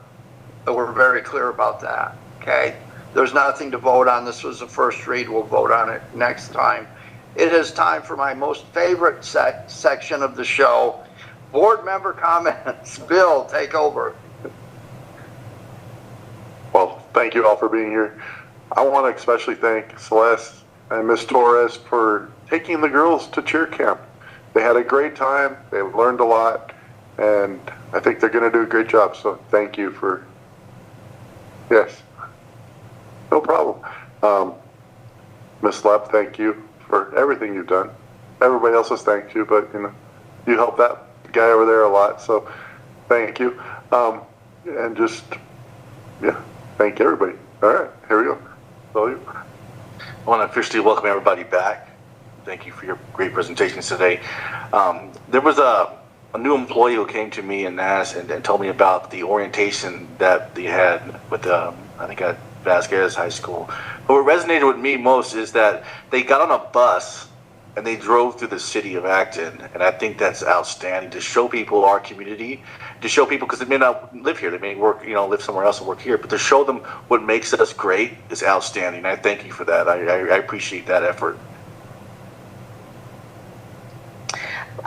A: But we're very clear about that, okay? There's nothing to vote on. This was the first read. We'll vote on it next time. It is time for my most favorite section of the show, board member comments. Bill, take over.
B: Well, thank you all for being here. I want to especially thank Celeste and Miss Torres for taking the girls to cheer camp. They had a great time. They learned a lot, and I think they're going to do a great job. So thank you for, yes, no problem. Miss Lepp, thank you for everything you've done. Everybody else has thanked you, but you helped that guy over there a lot. So thank you. And just, yeah, thank everybody. All right, here we go. So you.
G: I want to officially welcome everybody back. Thank you for your great presentations today. There was a new employee who came to me and asked and told me about the orientation that they had with, I think at Vasquez High School. But what resonated with me most is that they got on a bus and they drove through the city of Acton. And I think that's outstanding to show people our community, to show people, because they may not live here, they may work, live somewhere else and work here, but to show them what makes us great is outstanding. I thank you for that. I appreciate that effort.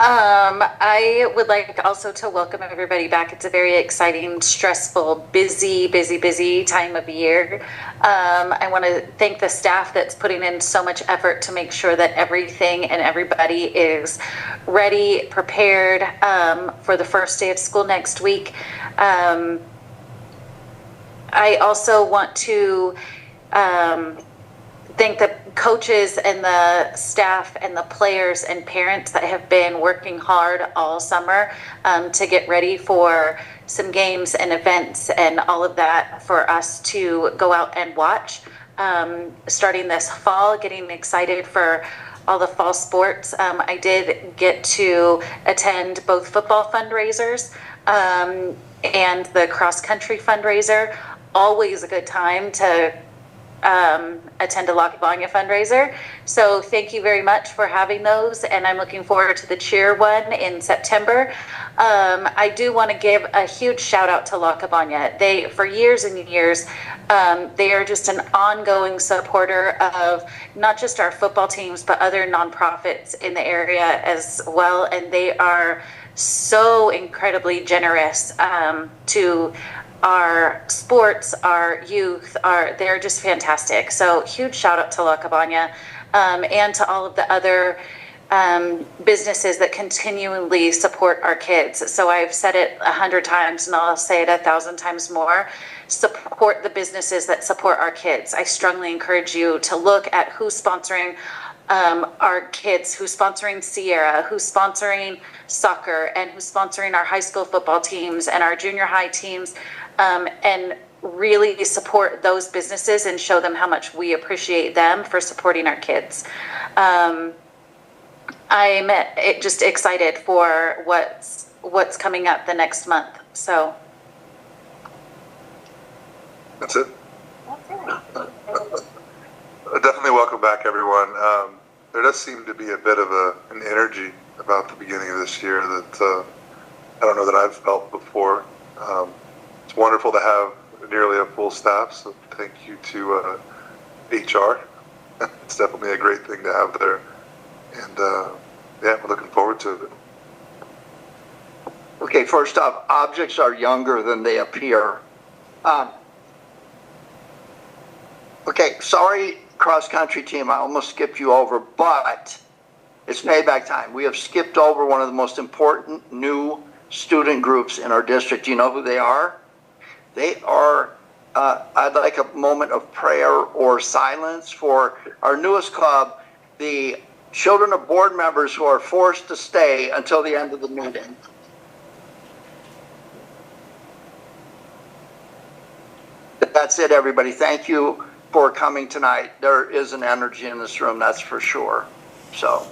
D: I would like also to welcome everybody back. It's a very exciting, stressful, busy time of year. I want to thank the staff that's putting in so much effort to make sure that everything and everybody is ready, prepared for the first day of school next week. I also want to thank the coaches and the staff and the players and parents that have been working hard all summer to get ready for some games and events and all of that for us to go out and watch. Starting this fall, getting excited for all the fall sports. I did get to attend both football fundraisers and the cross country fundraiser. Always a good time to attend a Lackawanna fundraiser. So thank you very much for having those, and I'm looking forward to the cheer one in September. I do want to give a huge shout out to Lackawanna. They, for years and years, they are just an ongoing supporter of not just our football teams, but other nonprofits in the area as well, and they are so incredibly generous to our sports, our youth, they're just fantastic. So huge shout out to Lackawanna and to all of the other businesses that continually support our kids. So I've said it 100 times and I'll say it 1,000 times more. Support the businesses that support our kids. I strongly encourage you to look at who's sponsoring our kids, who's sponsoring Sierra, who's sponsoring soccer, and who's sponsoring our high school football teams and our junior high teams, and really support those businesses and show them how much we appreciate them for supporting our kids. I'm just excited for what's coming up the next month. So
I: that's it. Definitely welcome back, everyone. There does seem to be a bit of an energy about the beginning of this year that I don't know that I've felt before. It's wonderful to have nearly a full staff, so thank you to HR. It's definitely a great thing to have there. And yeah, we're looking forward to it.
A: Okay, first off, objects are younger than they appear. Okay, sorry, cross-country team, I almost skipped you over, but it's payback time. We have skipped over one of the most important new student groups in our district. Do you know who they are? They are, I'd like a moment of prayer or silence for our newest club, the children of board members who are forced to stay until the end of the meeting. That's it, everybody. Thank you for coming tonight. There is an energy in this room, that's for sure. So.